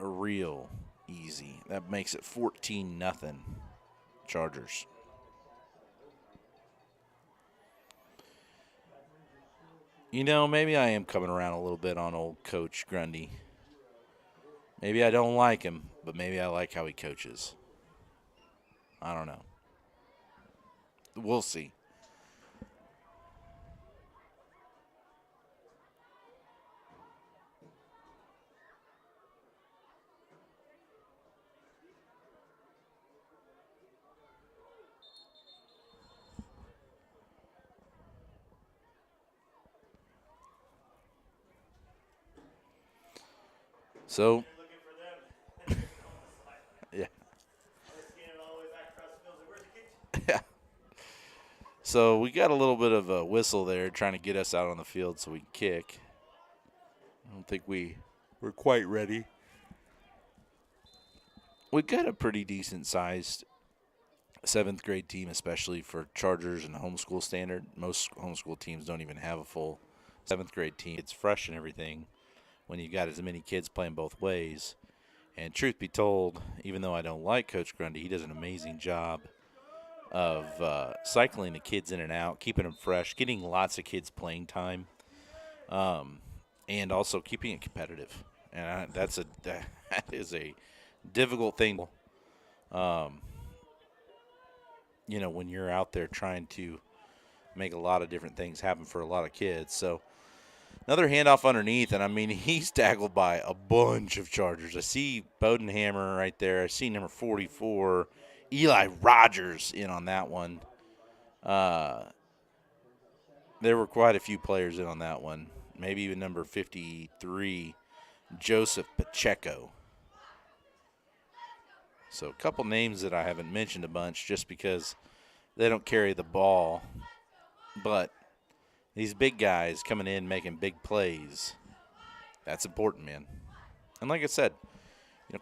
real easy. That makes it 14-0 Chargers. You know, maybe I am coming around a little bit on old Coach Grundy. Maybe I don't like him, but maybe I like how he coaches. I don't know. We'll see. So, yeah. Yeah. So we got a little bit of a whistle there trying to get us out on the field so we can kick. I don't think we're quite ready. We've got a pretty decent-sized 7th grade team, especially for Chargers and homeschool standard. Most homeschool teams don't even have a full 7th grade team. It's fresh and everything when you've got as many kids playing both ways. And truth be told, even though I don't like Coach Grundy, he does an amazing job of cycling the kids in and out, keeping them fresh, getting lots of kids playing time. and also keeping it competitive. And that is a difficult thing. Um, when you're out there trying to make a lot of different things happen for a lot of kids. So another handoff underneath, and I mean, he's tackled by a bunch of Chargers. I see Bodenhammer right there. I see number 44, Eli Rogers, in on that one. There were quite a few players in on that one. Maybe even number 53, Joseph Pacheco. So a couple names that I haven't mentioned a bunch just because they don't carry the ball. But these big guys coming in making big plays, that's important, man. And like I said,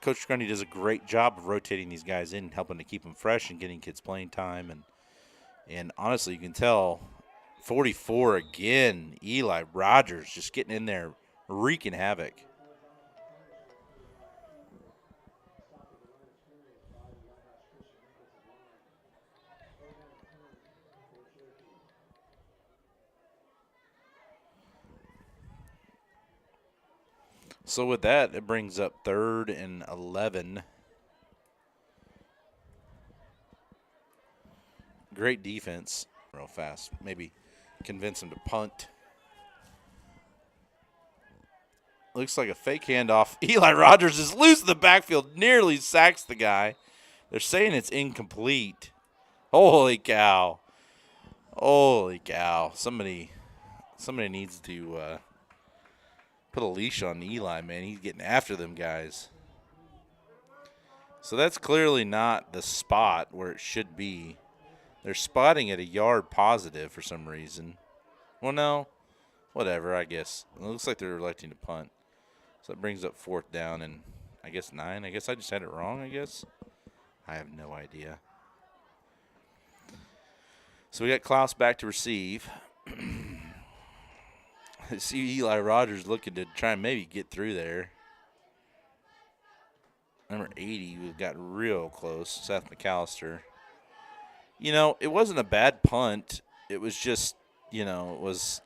Coach Grundy does a great job of rotating these guys in, helping to keep them fresh and getting kids playing time. And honestly, you can tell 44 again, Eli Rogers just getting in there, wreaking havoc. So with that, it brings up 3rd and 11. Great defense. Real fast. Maybe convince him to punt. Looks like a fake handoff. Eli Rogers is loose in the backfield. Nearly sacks the guy. They're saying it's incomplete. Holy cow. Holy cow. Somebody needs to put a leash on Eli, man. He's getting after them guys. So that's clearly not the spot where it should be. They're spotting at a yard positive for some reason. Well, no. Whatever, I guess. It looks like they're electing to punt. So that brings up 4th down and I guess 9. I guess I just had it wrong, I guess. I have no idea. So we got Klaus back to receive. I see Eli Rogers looking to try and maybe get through there. Number 80, we got real close, Seth McAllister. It wasn't a bad punt. It was just, it was,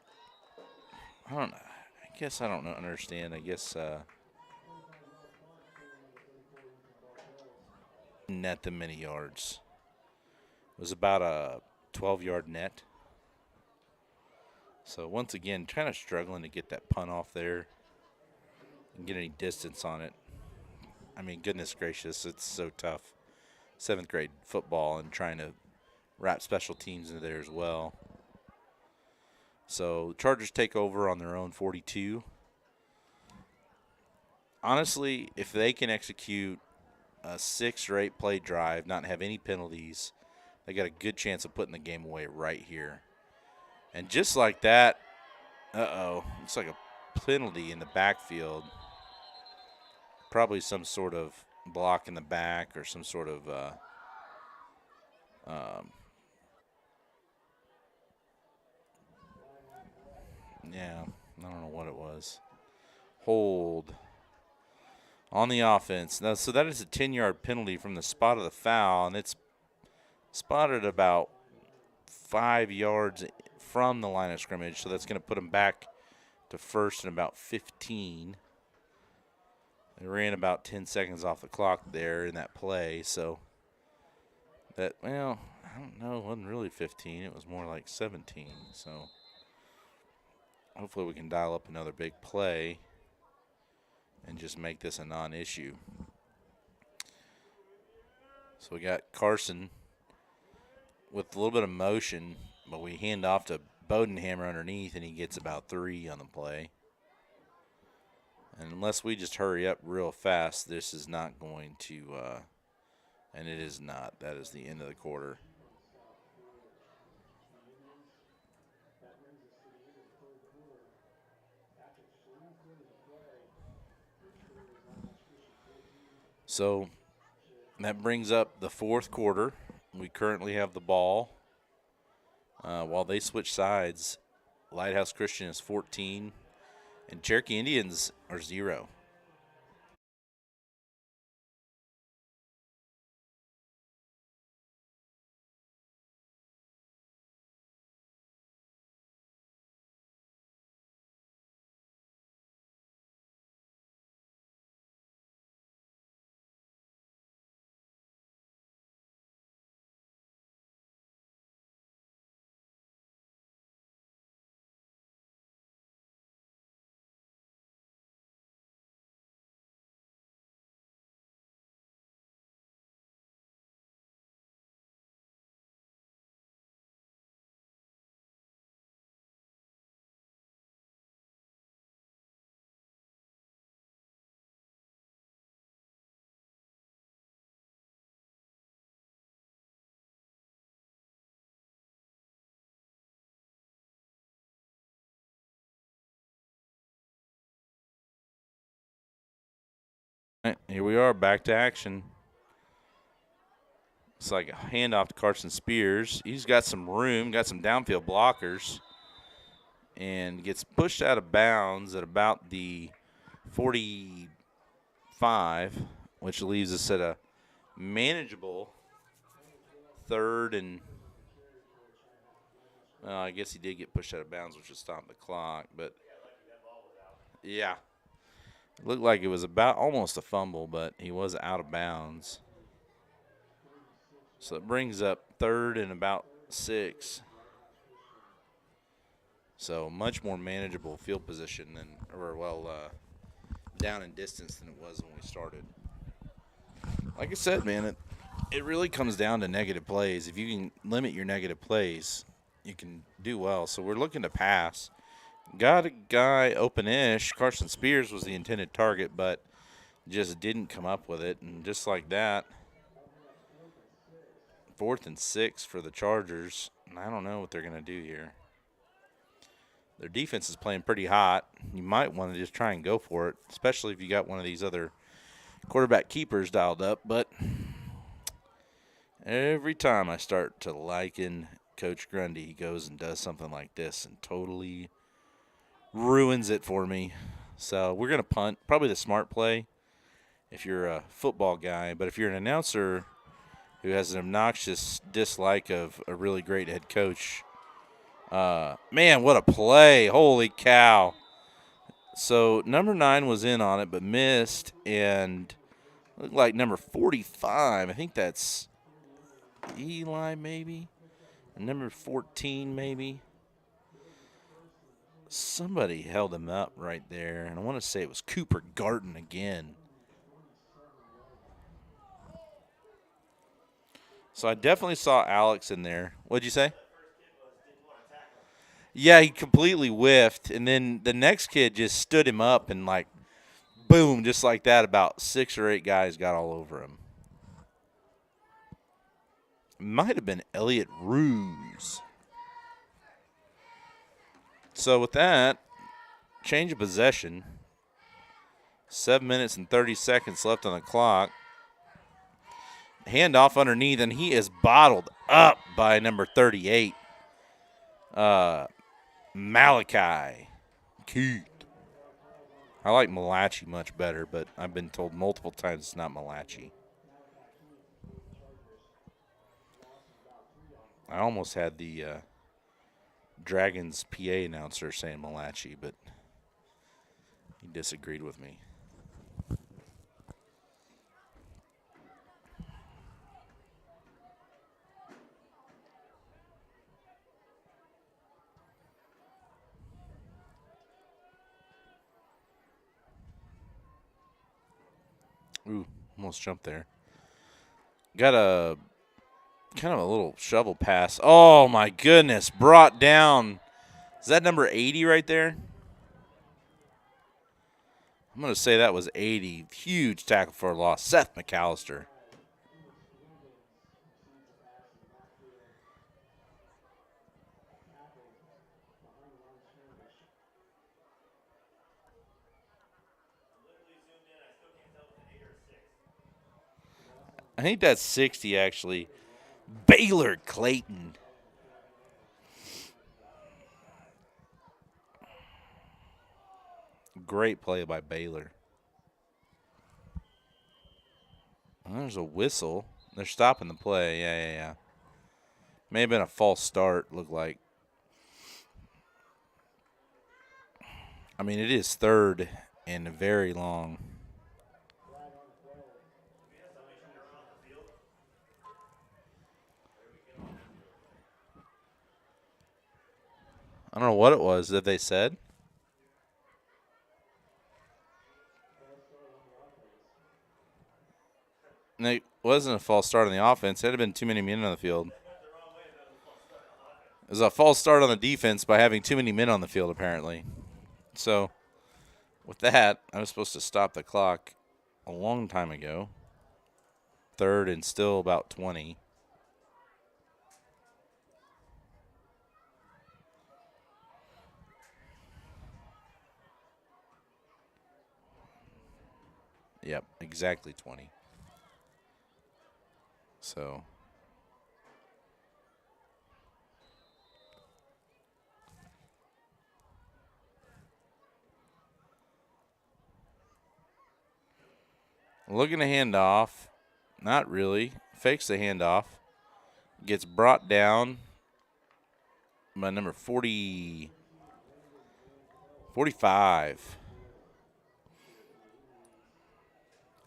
I don't know. I guess I don't understand. I guess net them many yards. It was about a 12-yard net. So once again, kind of struggling to get that punt off there and get any distance on it. I mean, goodness gracious, it's so tough. 7th grade football and trying to wrap special teams into there as well. So the Chargers take over on their own 42. Honestly, if they can execute a 6 or 8 play drive, not have any penalties, they got a good chance of putting the game away right here. And just like that, looks like a penalty in the backfield. Probably some sort of block in the back or some sort of yeah, I don't know what it was. Hold on the offense. Now, so that is a 10-yard penalty from the spot of the foul, and it's spotted about 5 yards from the line of scrimmage, so that's going to put them back to first and about 15. They ran about 10 seconds off the clock there in that play, so that, well, I don't know, it wasn't really 15. It was more like 17, so hopefully we can dial up another big play and just make this a non-issue. So we got Carson with a little bit of motion, but we hand off to Bodenhammer underneath, and he gets about 3 on the play. And unless we just hurry up real fast, this is not going to, and it is not. That is the end of the quarter. So that brings up the 4th quarter. We currently have the ball. While they switch sides, Lighthouse Christian is 14, and Cherokee Indians are 0. All right, here we are, back to action. It's like a handoff to Carson Spears. He's got some room, got some downfield blockers, and gets pushed out of bounds at about the 45, which leaves us at a manageable third and I guess he did get pushed out of bounds, which would stop the clock. But, yeah, it looked like it was about almost a fumble, but he was out of bounds. So it brings up third and about 6. So much more manageable field position than, down in distance than it was when we started. Like I said, man, it really comes down to negative plays. If you can limit your negative plays, you can do well. So we're looking to pass. Got a guy open-ish. Carson Spears was the intended target, but just didn't come up with it. And just like that, 4th and 6 for the Chargers. And I don't know what they're going to do here. Their defense is playing pretty hot. You might want to just try and go for it, especially if you got one of these other quarterback keepers dialed up. But every time I start to liken Coach Grundy, he goes and does something like this and totally ruins it for me. So we're going to punt. Probably the smart play if you're a football guy. But if you're an announcer who has an obnoxious dislike of a really great head coach, man, what a play. Holy cow. So number 9 was in on it but missed, and looked like number 45, I think that's Eli maybe, and number 14 maybe. Somebody held him up right there, and I want to say it was Cooper Garton again. So I definitely saw Alex in there. What'd you say? Yeah, he completely whiffed, and then the next kid just stood him up and, like, boom, just like that, about 6 or 8 guys got all over him. Might have been Elliott Ruse. So with that, change of possession. 7 minutes and 30 seconds left on the clock. Handoff underneath, and he is bottled up by number 38. Malachi Keith. I like Malachi much better, but I've been told multiple times it's not Malachi. I almost had the Dragons PA announcer saying Malachi, but he disagreed with me. Ooh, almost jumped there. Got a kind of a little shovel pass. Oh, my goodness. Brought down. Is that number 80 right there? I'm going to say that was 80. Huge tackle for a loss. Seth McAllister. I think that's 60, actually. Baylor Clayton. Great play by Baylor. There's a whistle. They're stopping the play. Yeah. May have been a false start, looked like. I mean, it is third and very long. I don't know what it was that they said. And it wasn't a false start on the offense. It had been too many men on the field. It was a false start on the defense by having too many men on the field, apparently. So, with that, I was supposed to stop the clock a long time ago. Third and still about 20. Yep, exactly 20. So looking to hand off. Not really. Fakes the handoff. Gets brought down by number 45.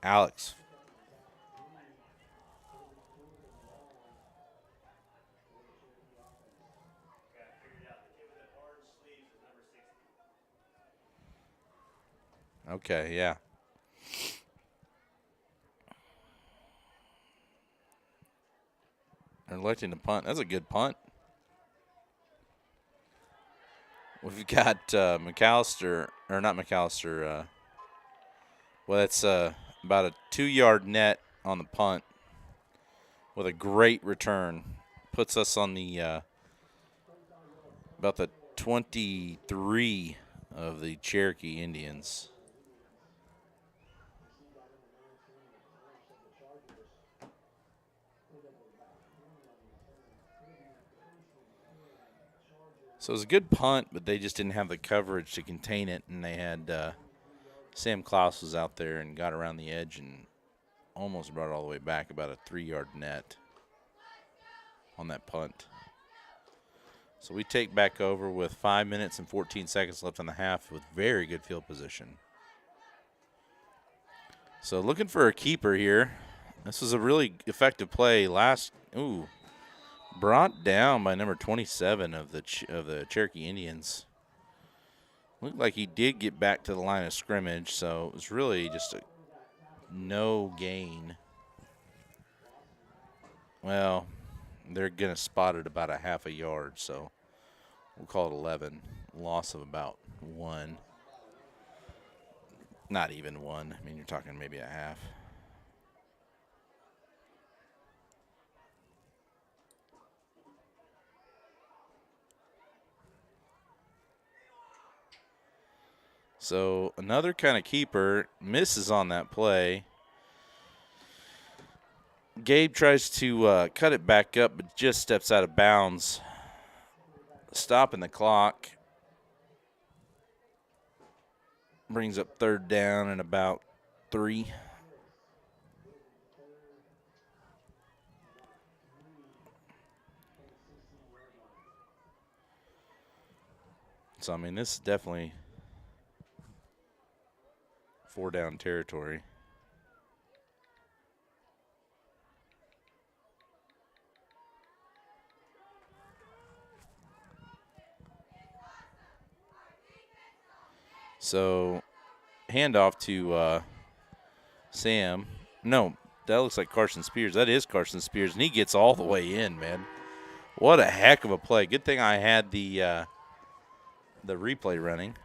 Alex. Okay, yeah. They're electing to punt. That's a good punt. We've got McAllister, or not McAllister. Well, that's about a 2-yard net on the punt with a great return. Puts us on the about the 23 of the Cherokee Indians. So it was a good punt, but they just didn't have the coverage to contain it, and they had Sam Klaus was out there and got around the edge and almost brought it all the way back, about a 3-yard net on that punt. So we take back over with 5 minutes and 14 seconds left in the half with very good field position. So looking for a keeper here. This was a really effective play brought down by number 27 of the Cherokee Indians. Looked like he did get back to the line of scrimmage, so it was really just a no gain. Well, they're going to spot it about a half a yard, so we'll call it 11. Loss of about 1. Not even 1. I mean, you're talking maybe a half. So another kind of keeper misses on that play. Gabe tries to cut it back up, but just steps out of bounds. Stopping the clock. Brings up 3rd down and about 3. So, I mean, this is definitely 4-down territory. So, handoff to Sam. No, that looks like Carson Spears. That is Carson Spears, and he gets all the way in, man. What a heck of a play. Good thing I had the replay running.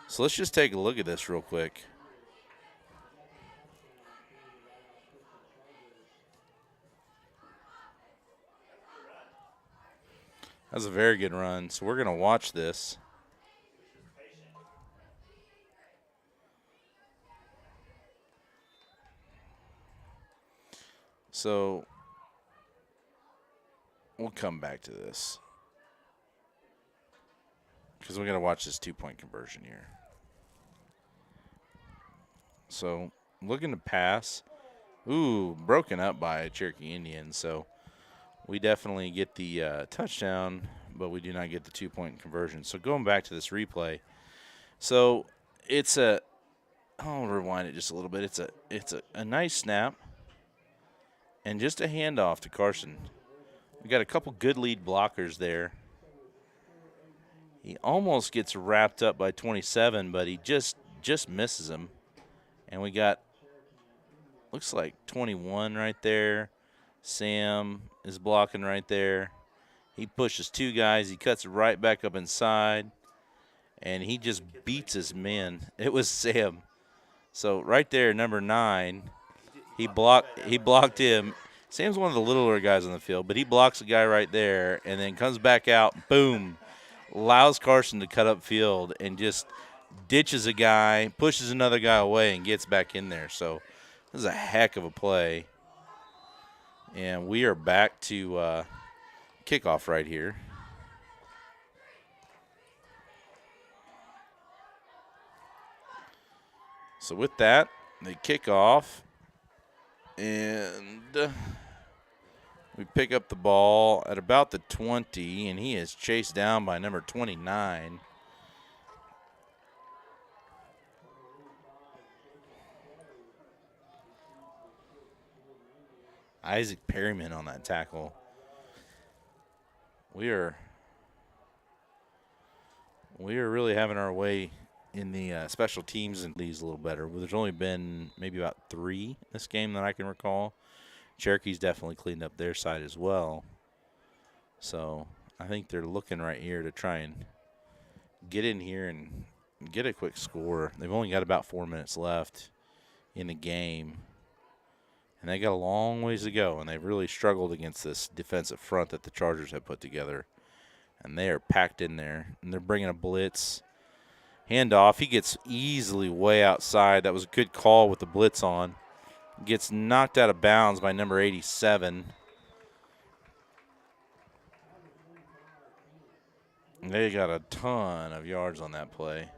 So let's just take a look at this real quick. That was a very good run. So we're going to watch this. So we'll come back to this because we're going to watch this 2-point conversion here. So looking to pass. Ooh, broken up by a Cherokee Indian. So we definitely get the touchdown, but we do not get the 2-point conversion. So going back to this replay. So it's I'll rewind it just a little bit. It's a nice snap and just a handoff to Carson. We got a couple good lead blockers there. He almost gets wrapped up by 27, but he just misses him. And we got, looks like 21 right there. Sam is blocking right there. He pushes 2 guys. He cuts right back up inside, and he just beats his men. It was Sam. So right there, number 9, he blocked him. Sam's one of the littler guys on the field, but he blocks a guy right there and then comes back out, boom, allows Carson to cut up field and just ditches a guy, pushes another guy away, and gets back in there. So this is a heck of a play. And we are back to kickoff right here. So with that, they kick off, and we pick up the ball at about the 20, and he is chased down by number 29. Isaac Perryman on that tackle. We are really having our way in the special teams and these a little better. There's only been maybe about 3 this game that I can recall. Cherokee's definitely cleaned up their side as well. So I think they're looking right here to try and get in here and get a quick score. They've only got about 4 minutes left in the game. And they got a long ways to go, and they've really struggled against this defensive front that the Chargers have put together. And they are packed in there, and they're bringing a blitz. Handoff, he gets easily way outside. That was a good call with the blitz on. Gets knocked out of bounds by number 87. And they got a ton of yards on that play.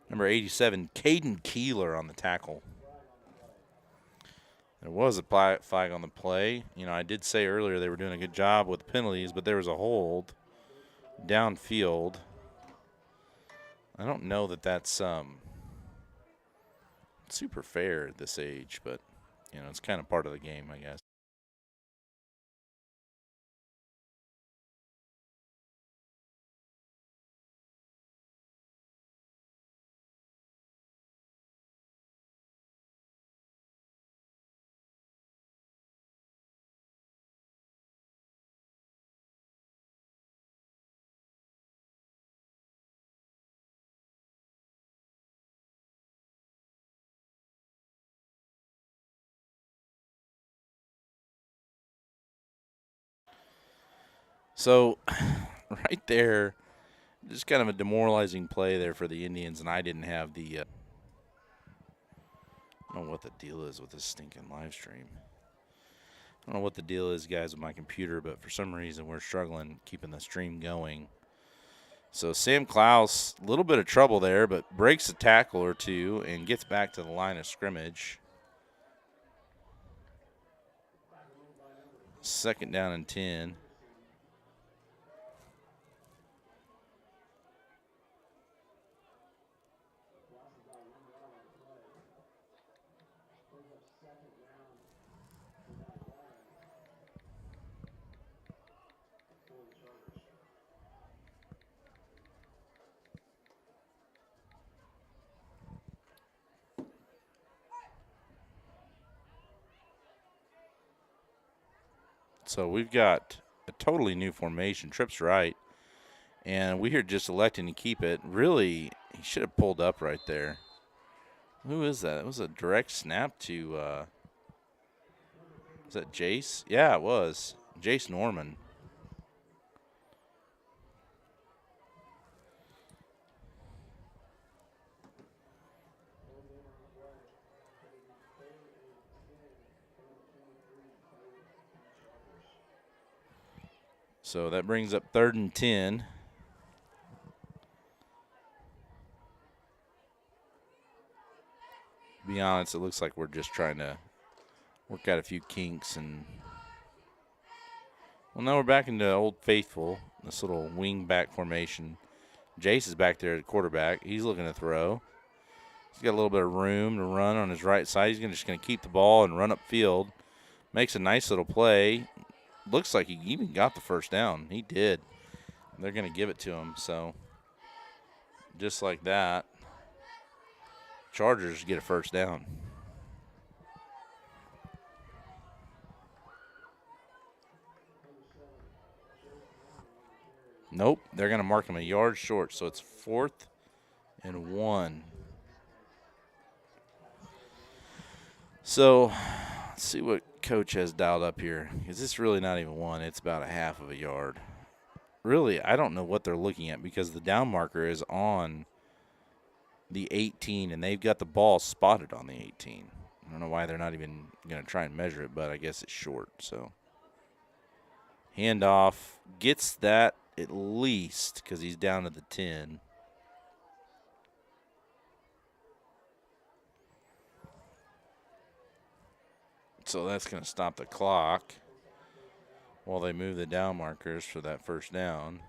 Number 87, Caden Keeler on the tackle. There was a flag on the play. You know, I did say earlier they were doing a good job with penalties, but there was a hold downfield. I don't know that that's super fair at this age, but, you know, it's kind of part of the game, I guess. So, right there, just kind of a demoralizing play there for the Indians, and I didn't have the I don't know what the deal is with this stinking live stream. I don't know what the deal is, guys, with my computer, but for some reason we're struggling keeping the stream going. So Sam Klaus, a little bit of trouble there, but breaks a tackle or two and gets back to the line of scrimmage. 2nd down and 10. So we've got a totally new formation. Tripp's right. And we are just electing to keep it. Really, he should have pulled up right there. Who is that? It was a direct snap to, was that Jace? Yeah, it was. Jace Norman. So that brings up 3rd and 10. To be honest, it looks like we're just trying to work out a few kinks. And, well, now we're back into Old Faithful, this little wing back formation. Jace is back there at quarterback. He's looking to throw. He's got a little bit of room to run on his right side. He's just going to keep the ball and run upfield. Makes a nice little play. Looks like he even got the 1st down. He did. They're going to give it to him. So just like that, Chargers get a 1st down. Nope, they're going to mark him a yard short, so it's 4th and 1. So let's see what Coach has dialed up here. Because it's really not even 1. It's about a half of a yard. really, I don't know what they're looking at because the down marker is on the 18, and they've got the ball spotted on the 18. I don't know why they're not even going to try and measure it, but I guess it's short. So handoff gets that at least because he's down to the 10. So that's going to stop the clock while they move the down markers for that first down.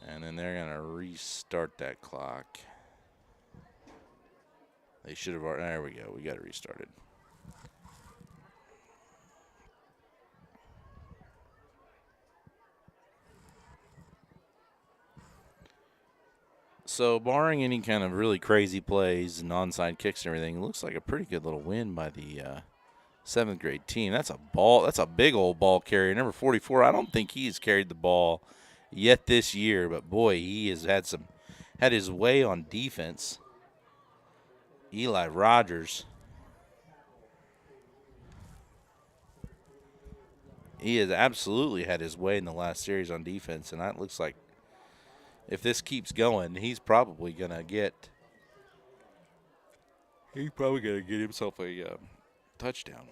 And then they're going to restart that clock. They should have already. There we go. We got it restarted. So, barring any kind of really crazy plays and onside kicks and everything, it looks like a pretty good little win by the 7th grade team. That's a ball. That's a big old ball carrier. Number 44. I don't think he's carried the ball yet this year, but boy, he has had his way on defense. Eli Rogers. He has absolutely had his way in the last series on defense, and that looks like if this keeps going, he's probably going to get himself a touchdown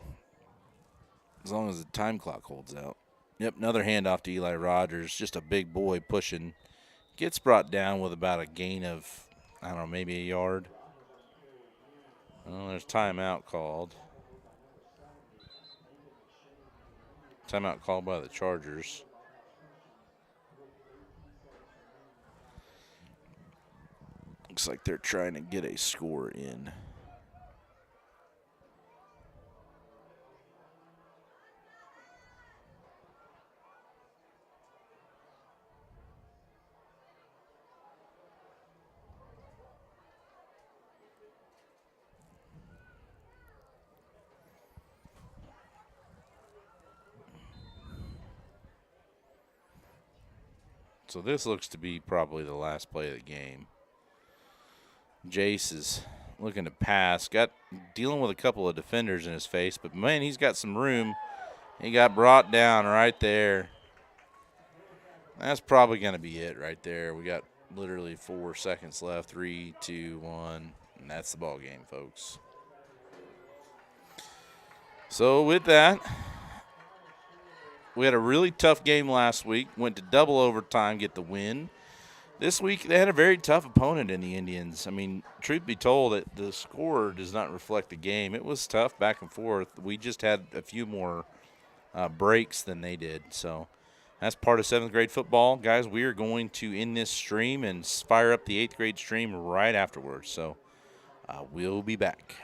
as long as the time clock holds out. Yep, another handoff to Eli Rogers, just a big boy pushing. Gets brought down with about a gain of, I don't know, maybe a yard. Well, there's timeout called. Timeout called by the Chargers. Looks like they're trying to get a score in. So this looks to be probably the last play of the game. Jace is looking to pass. Dealing with a couple of defenders in his face, but man, he's got some room. He got brought down right there. That's probably going to be it right there. We got literally 4 seconds left. 3, 2, 1, and that's the ball game, folks. So with that, we had a really tough game last week. Went to double overtime, get the win. This week, they had a very tough opponent in the Indians. I mean, truth be told, the score does not reflect the game. It was tough back and forth. We just had a few more breaks than they did. So that's part of 7th grade football. Guys, we are going to end this stream and fire up the 8th grade stream right afterwards. So we'll be back.